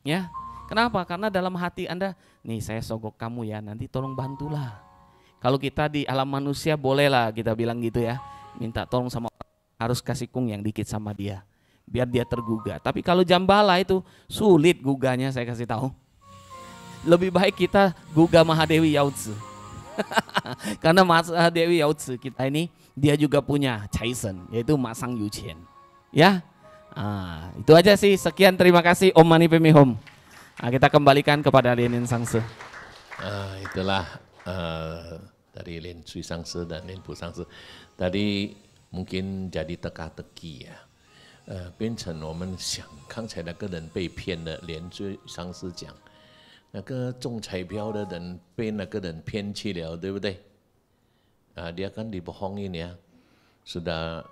Ya, kenapa? Karena dalam hati Anda, nih saya sogok kamu ya, nanti tolong bantulah. Kalau kita di alam manusia bolehlah kita bilang gitu ya, minta tolong sama orang, harus kasih Kongyang dikit sama dia, biar dia tergugah. Tapi kalau Jambala itu sulit gugahnya, saya kasih tahu. Lebih baik kita gugah Mahadewi Yautze. Karena Mahadewi Yautze kita ini dia juga punya Caisen, yaitu Masang Yuchen. Ya, itu aja sih. Sekian, terima kasih Om Mani Padme Hum. Kita kembalikan kepada Lien Sangse. Itulah dari Lien Cui Sangse dan Lien Pu Sangse. Tadi mungkin jadi teka-teki ya. 变成我们想刚才那个人被骗的连追上司讲，那个中彩票的人被那个人骗去了，对不对？dia kan dibohongin ya, sudah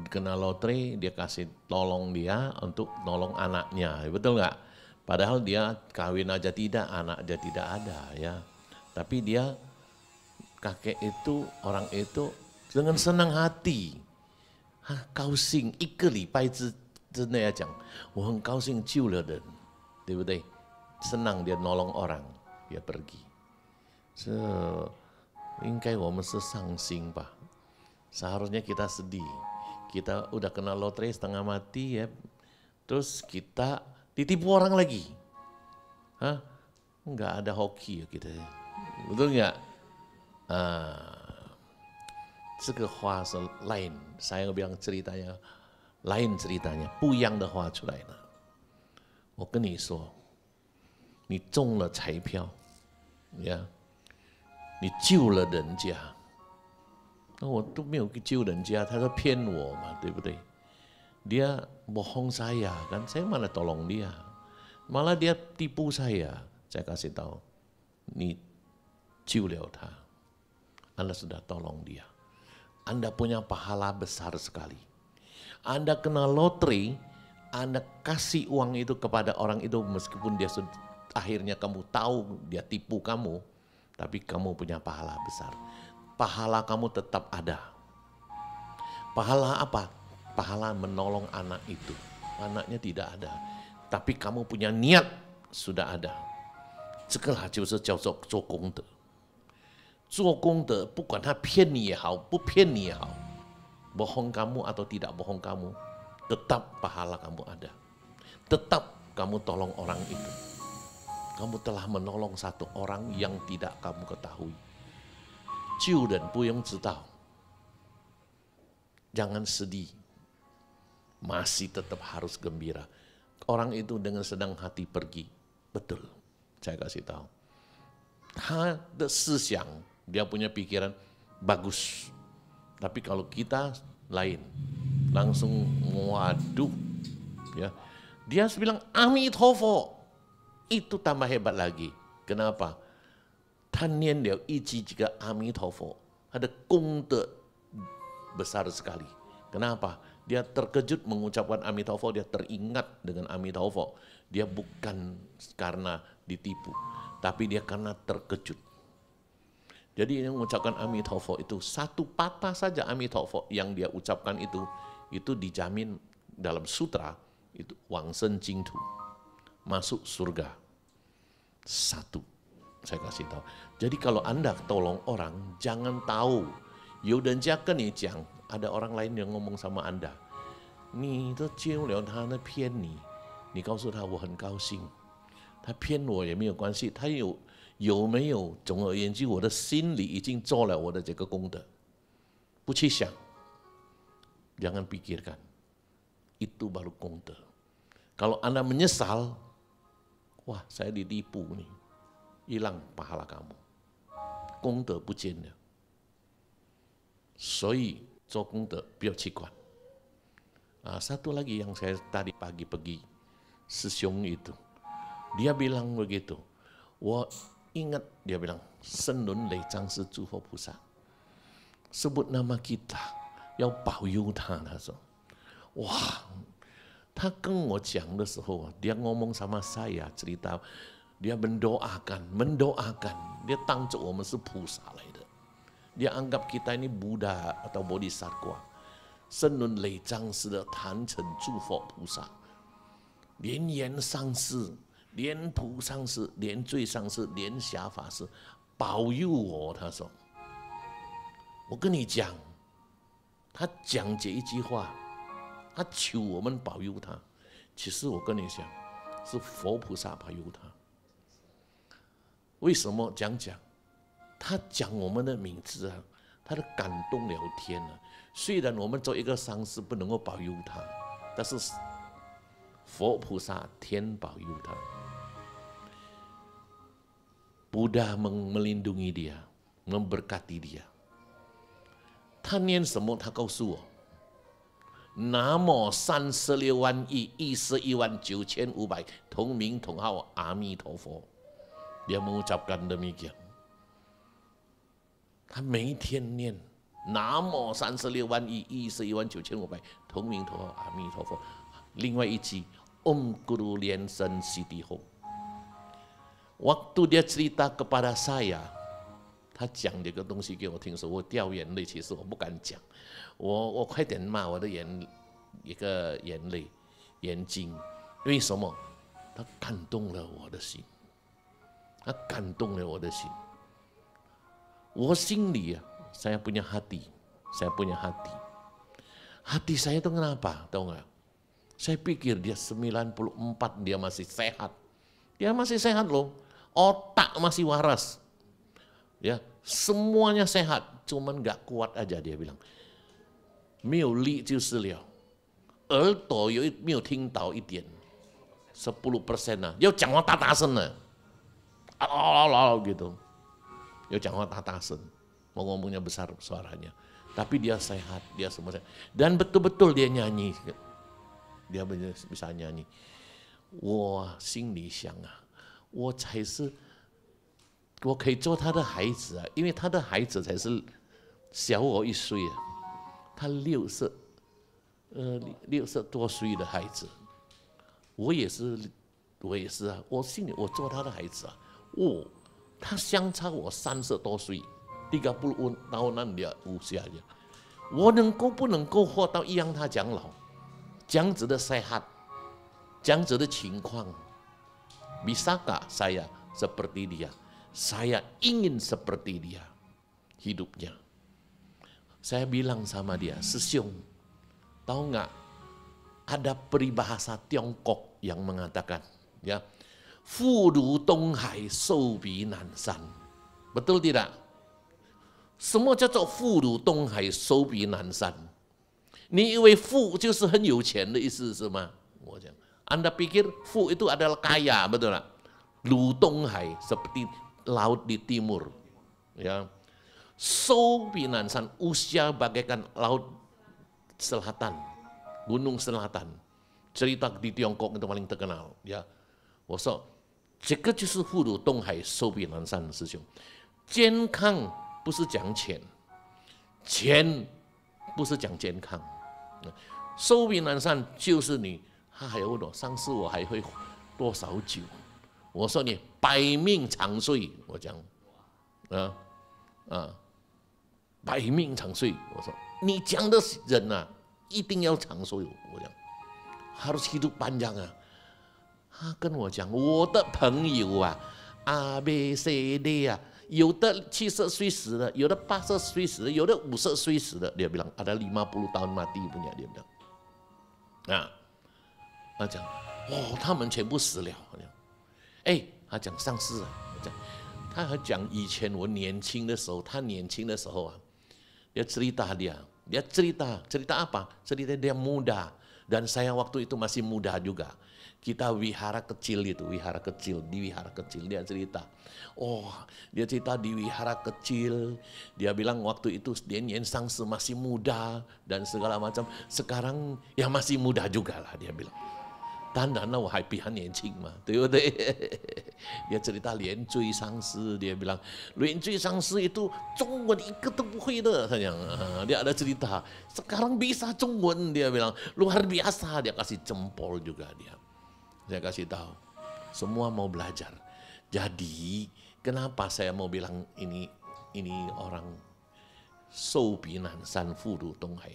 kena lotre, dia kasih tolong dia untuk nolong anaknya, betul nggak? Padahal dia kawin aja tidak, anak aja tidak ada ya. Tapi dia kakek itu, orang itu dengan senang hati. 高兴1个礼拜之内要讲，我很高兴救了人，对不对？ senang dia nolong orang, dia pergi. 这应该我们是伤心吧？ Seharusnya kita sedih. Kita udah kena lotre setengah mati ya, terus kita ditipu orang lagi. Hah? Enggak ada hoki ya kita. Betul nggak? 这个话是 lain, saya bilang ceritanya lain ceritanya, 不一样的话出来了。我跟你说，你中了彩票，呀，你救了人家，那我都没有救人家，他说骗我嘛，对不对？ Dia bohong saya kan, saya mana tolong dia, malah dia tipu saya. Saya kasih tahu, 你救了他， Anda sudah tolong dia. Anda punya pahala besar sekali. Anda kena lotre, Anda kasih uang itu kepada orang itu meskipun dia akhirnya kamu tahu dia tipu kamu, tapi kamu punya pahala besar. Pahala kamu tetap ada. Pahala apa? Pahala menolong anak itu. Anaknya tidak ada, tapi kamu punya niat sudah ada. 这个就是叫做做功德。 做功德，不管他骗你也好，不骗你也好， bohong kamu atau tidak bohong kamu, tetap pahala kamu ada. Tetap kamu tolong orang itu. Kamu telah menolong satu orang yang tidak kamu ketahui. 救人不用知道， jangan sedih, masih tetap harus gembira. Orang itu dengan senang hati pergi, betul, saya kasih tahu. 他的思想 dia punya pikiran bagus, tapi kalau kita lain, langsung waduh, ya dia bilang Amitofo, itu tambah hebat lagi. Kenapa? 他念了一几个 Amitofo, ada 功德 besar sekali. Kenapa? Dia terkejut mengucapkan Amitofo, dia teringat dengan Amitofo. Dia bukan karena ditipu, tapi dia karena terkejut. Jadi yang mengucapkan Amitofo itu satu patah saja Amitofo yang dia ucapkan itu dijamin dalam sutra itu Wangsen Jingtu, masuk surga. Satu saya kasih tahu. Jadi kalau Anda tolong orang, jangan tahu有人家跟你讲，ada orang lain yang ngomong sama Anda， 你都救了他，那骗你，你告诉他我很高兴，他骗我也没有关系，他有没有？总而言之，我的心里已经做了我的这个功德，不去想，jangan pikirkan， itu baru 功德。Kalau Anda menyesal， wah saya ditipu nih， hilang pahala kamu， 功德不见了。所以做功德不要去管。Satu lagi yang saya tadi pagi pergi Sisyong itu, dia bilang begitu. 我 ingat dia bilang 圣轮雷藏是诸佛菩萨 sebut nama kita 要保佑他。他说，哇，他跟我讲的时候 dia ngomong sama saya cerita dia mendoakan, dia 当作我们是菩萨来的。Dia anggap kita ini Buddha atau Bodhisattva， 圣轮累藏式的坛城诸佛菩萨，莲严上师、莲普上师、莲最上师、莲霞法师保佑我。他说：“我跟你讲，他讲这一句话，他求我们保佑他。其实我跟你讲，是佛菩萨保佑他。为什么讲？他讲我们的名字啊，他的感动了天啊。虽然我们做一个上师不能够保佑他，但是佛菩萨天保佑他。Buddha melindungi dia, memberkati dia。他念什么？他告诉我，南无36万亿11万9500同名同号阿弥陀佛。Dia mengucapkan demikian。他每一天念南无36万亿11万9500同名同号阿弥陀佛。另外一句 Om Guru Lien Sen Siti Ho。Waktu dia cerita kepada saya， 他讲这个东西给我听时，我掉眼泪。其实我不敢讲，我快点骂我的一个眼泪眼睛。为什么？他感动了我的心，他感动了我的心。我心里saya punya hati, hati saya itu kenapa? Tahu nggak? Saya pikir dia 94, dia masih sehat. Dia masih sehat loh, otak masih waras, ya semuanya sehat, cuman nggak kuat aja dia bilang. 没有力就是了，耳朵没有听到一点，10% 啊，要讲话大声了，gitu。要讲话大声，mau ngomongnya besar suaranya, tapi dia sehat, dia semua sehat. Dan betul-betul dia nyanyi, dia bisa nyanyi. 我心里想啊，我可以做他的孩子啊，因为他的孩子才是小我1岁啊，他60多岁的孩子，我也是啊，我心里我做他的孩子啊，他相差我30多岁，30 tahunan dia usianya。我不能够活到一样他讲老，这样子的sehat， 这样子的情况 ，bisakah saya seperti dia？ Saya ingin seperti dia hidupnya。Saya bilang sama dia, Sisyong， tahu nggak? Ada peribahasa Tiongkok yang mengatakan, ya。富如东海，寿比南山， betul tidak？ 什么叫做富如东海，寿比南山？你以为富就是很有钱的意思是吗？我讲 Anda pikir fu itu adalah kaya, betul tak? Lu Donghai seperti laut di timur, ya. Shou Binansan usia bagaikan laut selatan, gunung selatan. Cerita di Tiongkok itu paling terkenal, ya. 我说这个就是富如东海，寿比南山的师兄。健康不是讲钱，钱不是讲健康。寿比南山就是你。他还问我，上次我还会多少久？我说你百命长岁。我讲，百命长岁。我说你讲的人啊，一定要长寿。我讲harus hidup panjang啊。他跟我讲，我的朋友啊 A B C D 啊，有的70岁死了，有的80岁死了，有的50岁死了。Dia bilang ada 50 tahun mati punya dia bilang。他讲，他们全部死了。他讲上司啊，他还讲以前我年轻的时候，他年轻的时候啊，dia cerita apa? Cerita dia muda dan saya waktu itu masih muda juga. Kita wihara kecil itu, di wihara kecil dia cerita. Dia cerita di wihara kecil, dia bilang waktu itu dia Sangse masih muda dan segala macam. Sekarang ya masih muda juga lah dia bilang. 当然了，我还比他年轻嘛，对不对？Dia cerita 连追上司，dia bilang 连追上司 itu 中文一个都不会的，他讲dia ada cerita sekarang bisa 中文，dia bilang luar biasa, dia kasih jempol juga dia. Saya kasih tahu, semua mau belajar. Jadi kenapa saya mau bilang ini orang 寿比南山富如东海，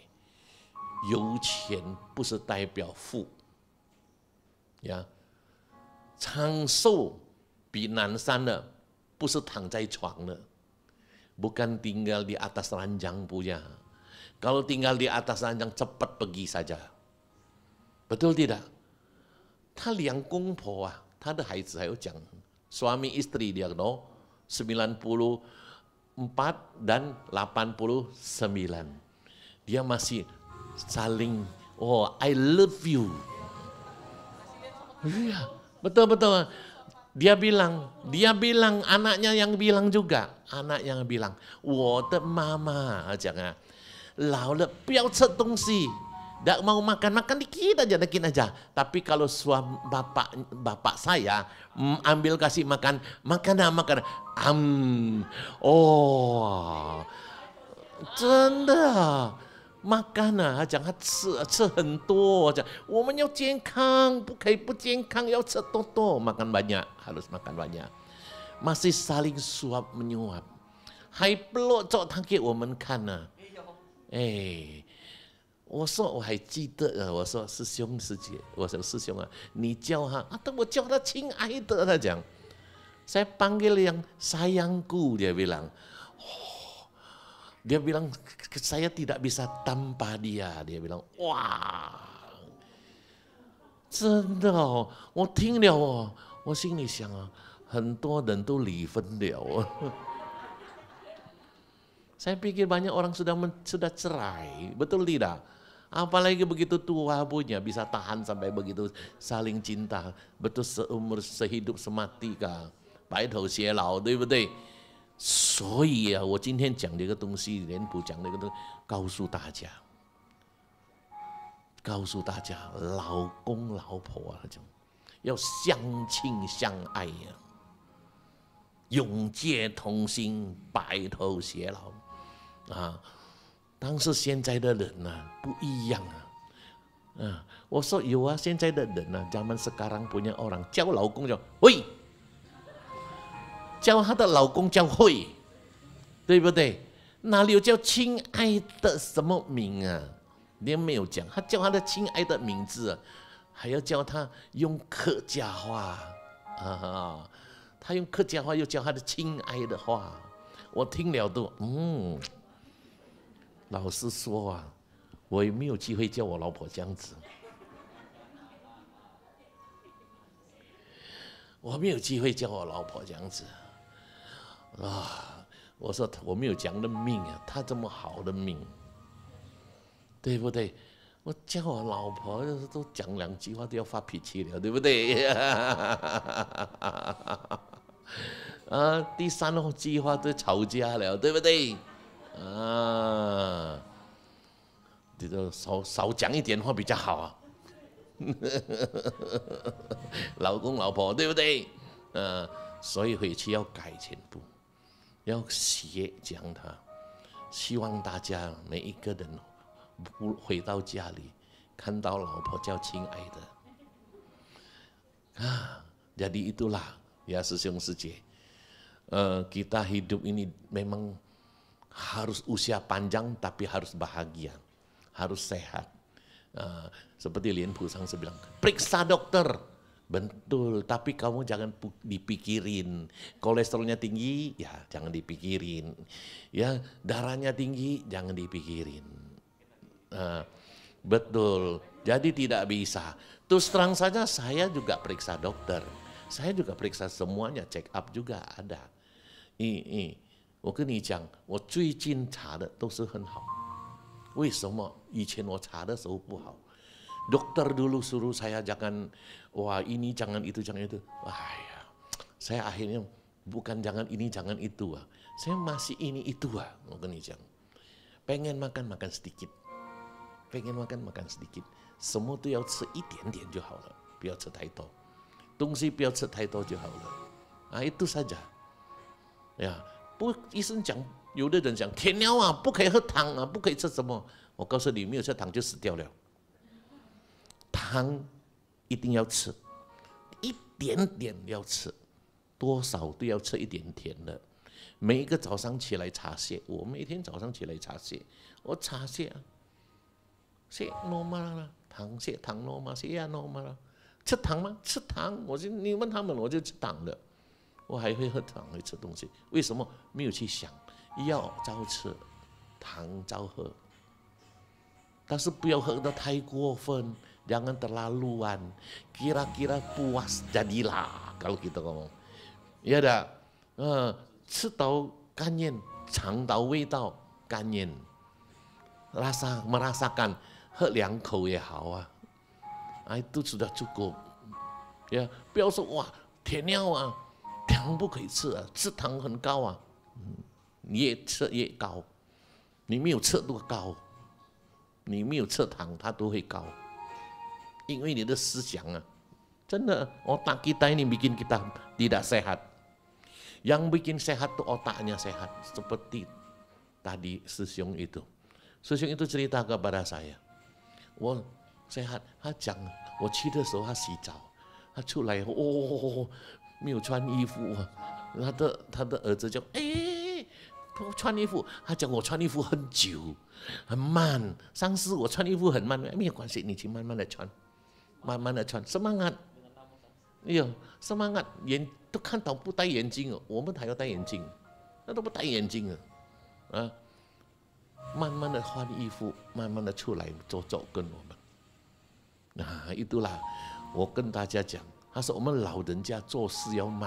有钱不是代表富。呀，长寿比南山的不是躺在床的， bukan tinggal di atas ranjang punya. Kalau tinggal di atas ranjang cepat pergi saja, betul tidak? 他两公婆啊，他的孩子还有讲，suami istri dia no 94 dan 89, dia masih saling I love you. Iya, betul. Dia bilang anaknya yang bilang juga, anak yang bilang, 我的妈妈讲啊，老了不要吃东西。Tidak mau makan dikit aja. Tapi kalau suami bapak saya ambil kasih makan. Oh, 真的makan啊，讲他吃很多，讲我们要健康，不可以不健康，要吃多，makan banyak, harus makan banyak. Masih saling suap menyuap. 还不落做他给我们看呢。我说我还记得，我说师兄师姐，我说师兄啊，你叫他我叫他亲爱的，他讲，saya panggil yang sayangku, dia bilang. Dia bilang saya tidak bisa tanpa dia, dia bilang 哇，真的哦，我听了哦，我心里想啊，很多人都离婚了。Saya pikir banyak orang sudah cerai, betul tidak? Apalagi begitu tua punya bisa tahan sampai begitu saling cinta, betul seumur sehidup semati kah? 白头偕老，对不对？所以啊，我今天讲这个东西，莲普讲这个东西，告诉大家，老公老婆啊，要相亲相爱呀，永结同心，白头偕老啊。但是现在的人啊不一样啊，我说有啊，现在的人啊，zaman sekarang punya orang 叫老公叫喂，叫她的老公叫会，对不对？哪里有叫亲爱的什么名啊？连没有讲，他叫他的亲爱的名字啊，还要叫他用客家话啊，他用客家话又叫他的亲爱的话，我听了都老实说啊，我也没有机会叫我老婆这样子，我没有机会叫我老婆这样子啊！我说我没有这样的命啊，她这么好的命，对不对？我叫我老婆都讲2句话都要发脾气了，对不对？第3句话都吵架了，对不对？这个少讲一点话比较好啊，老公老婆对不对？所以回去要改前步，要学讲他。希望大家每一个人回到家里，看到老婆叫亲爱的jadi itulah ya師兄師姐，kita hidup ini memang harus usia panjang tapi harus bahagia, harus sehat. Seperti Lien Pu Sangse bilang, periksa dokter, Betul, tapi kamu jangan dipikirin. Kolesterolnya tinggi, ya jangan dipikirin. Ya, darahnya tinggi, jangan dipikirin. Nah, betul, jadi tidak bisa. Terus terang saja saya juga periksa dokter. Saya juga periksa semuanya, check up juga ada. 我跟你讲，我最近查的都是很好。为什么？以前我查的时候不好。Dokter dulu suruh saya jangan, wah ini jangan itu, jangan itu. Wah ya, saya akhirnya bukan jangan ini, jangan itu. Saya masih ini itu. 我跟你讲，pengen makan makan sedikit， pengen makan makan sedikit， 什么都要吃一点点就好了，不要吃太多，东西不要吃太多就好了。itu saja。呀，不，医生讲，有的人讲甜了啊，不可以喝糖啊，不可以吃什么。我告诉你，没有吃糖就死掉了。糖一定要吃，一点点要吃，多少都要吃一点甜的。每一个早上起来查血，我每天早上起来查血，我查血啊，血 normal 啦，血糖 normal， 血压 normal 啦。吃糖吗？吃糖，你问他们，我就吃糖的。我还会喝糖，会吃东西，为什么？没有去想，药照吃，糖照喝，但是不要喝得太过分， jangan terlaluan. Kira-kira puas jadilah kalau kita ngomong. Ya dah, 吃到甘咽，尝到味道甘咽，merasakan， 喝2口也好啊，itu sudah cukup. Ya, 不要说哇甜了啊。 糖不可以吃啊，吃糖很高啊，越吃越高。你没有吃多高，你没有吃糖，它都会高，因为你的思想啊，真的otak kita ini bikin kita tidak sehat. Yang bikin sehat tuh otaknya sehat, seperti tadi 师兄itu. 师兄itu cerita kepada saya, 我 sehat， 他讲我去的时候他洗澡，他出来哦。 没有穿衣服啊，他的儿子就不穿衣服，他讲我穿衣服很久，很慢。上次我穿衣服很慢，没有关系，你去慢慢的穿，慢慢的穿，semangat。有 semangat， 眼都看到不戴眼镜了，我们还要戴眼镜，那都不戴眼镜了，啊，慢慢的换衣服，慢慢的出来走走跟我们。nah itulah， 我跟大家讲。 他说：“我们老人家做事要慢，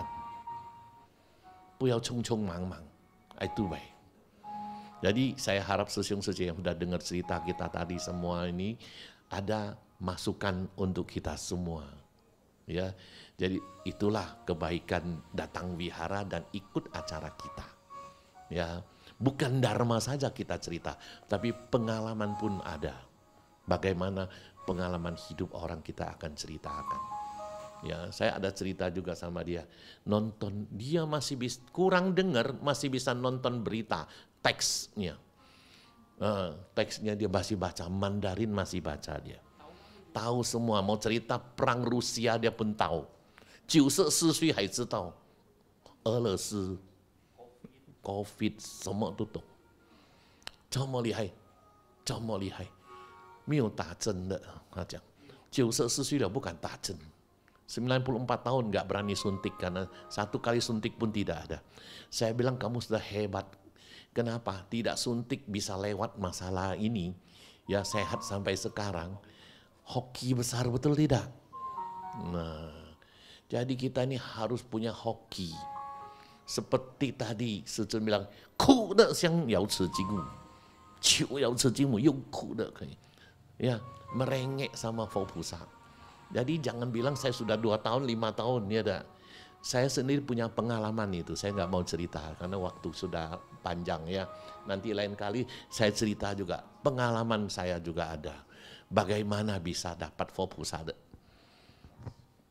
不要匆匆忙忙。” Itu baik. Jadi saya harap sesiung-sesiung yang sudah dengar cerita kita tadi semua ini ada masukan untuk kita semua. Ya, jadi itulah kebaikan datang wihara dan ikut acara kita. Ya, bukan dharma saja kita cerita, tapi pengalaman pun ada. Bagaimana pengalaman hidup orang kita akan ceritakan. Ya, saya ada cerita juga sama dia. Nonton, dia masih kurang dengar, masih bisa nonton berita, teksnya. Teksnya dia masih baca, Mandarin masih baca dia. Tahu semua, mau cerita perang Rusia dia pun tahu. 94岁还知道，俄罗斯 COVID 什么都懂，这么厉害，这么厉害，没有打针的，他讲94岁了不敢打针。 94 tahun nggak berani suntik karena 1 kali suntik pun tidak ada. Saya bilang kamu sudah hebat. Kenapa? Tidak suntik bisa lewat masalah ini. Ya sehat sampai sekarang. Hoki besar betul tidak? Nah, jadi kita ini harus punya hoki. Seperti tadi, Sejun bilang, 苦的像瑶池金母，求瑶池金母又苦的可以. Ya, merengek sama佛菩萨. Jadi jangan bilang saya sudah 2 tahun, 5 tahun, ya dah. Saya sendiri punya pengalaman itu, saya nggak mau cerita karena waktu sudah panjang ya. Nanti lain kali saya cerita juga, pengalaman saya juga ada. Bagaimana bisa dapat fokus ada.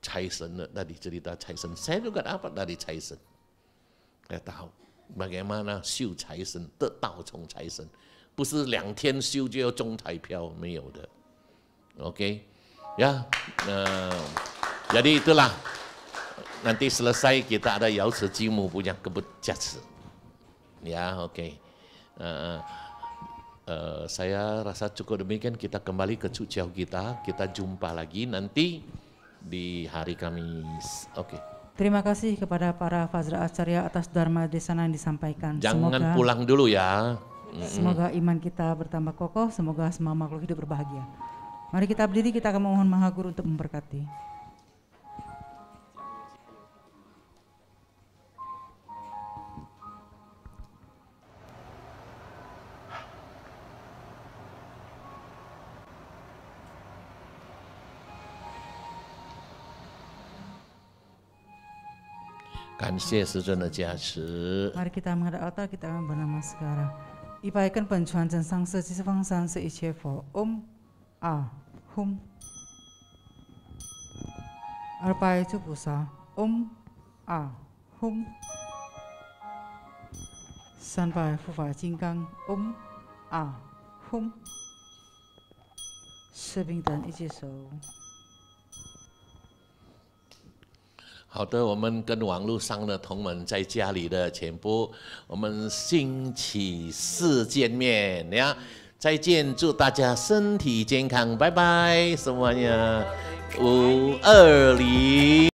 Caisen tadi cerita Caisen, saya juga dapat dari Caisen. Saya tahu bagaimana 修财神，得道从财神，不是2天修就要中彩票，没有的。OK。 Ya, jadi itulah. Nanti selesai kita ada Yao Ci Jimu punya kebut-jats. Ya, oke. Saya rasa cukup demikian. Kita kembali ke Cuciao kita. Kita jumpa lagi nanti di hari Kamis. Oke. Terima kasih kepada para Fazra Acarya atas Dharma Desana yang disampaikan. Jangan pulang dulu ya. Semoga iman kita bertambah kokoh, semoga semua makhluk hidup berbahagia. Mari kita berdiri, kita akan memohon Maha Guru untuk memberkati. Mari kita menghadap altar, kita akan bernama sekarang. 一百根本传承上师，即是方三世一切佛。Om Ah Hum。200诸菩萨。Om Ah Hum。300护法金刚。Om Ah Hum。士兵等一起手。 好的，我们跟网络上的同门在家里的全部，我们星期四见面呀！再见，祝大家身体健康，拜拜，semuanya。5、2、0。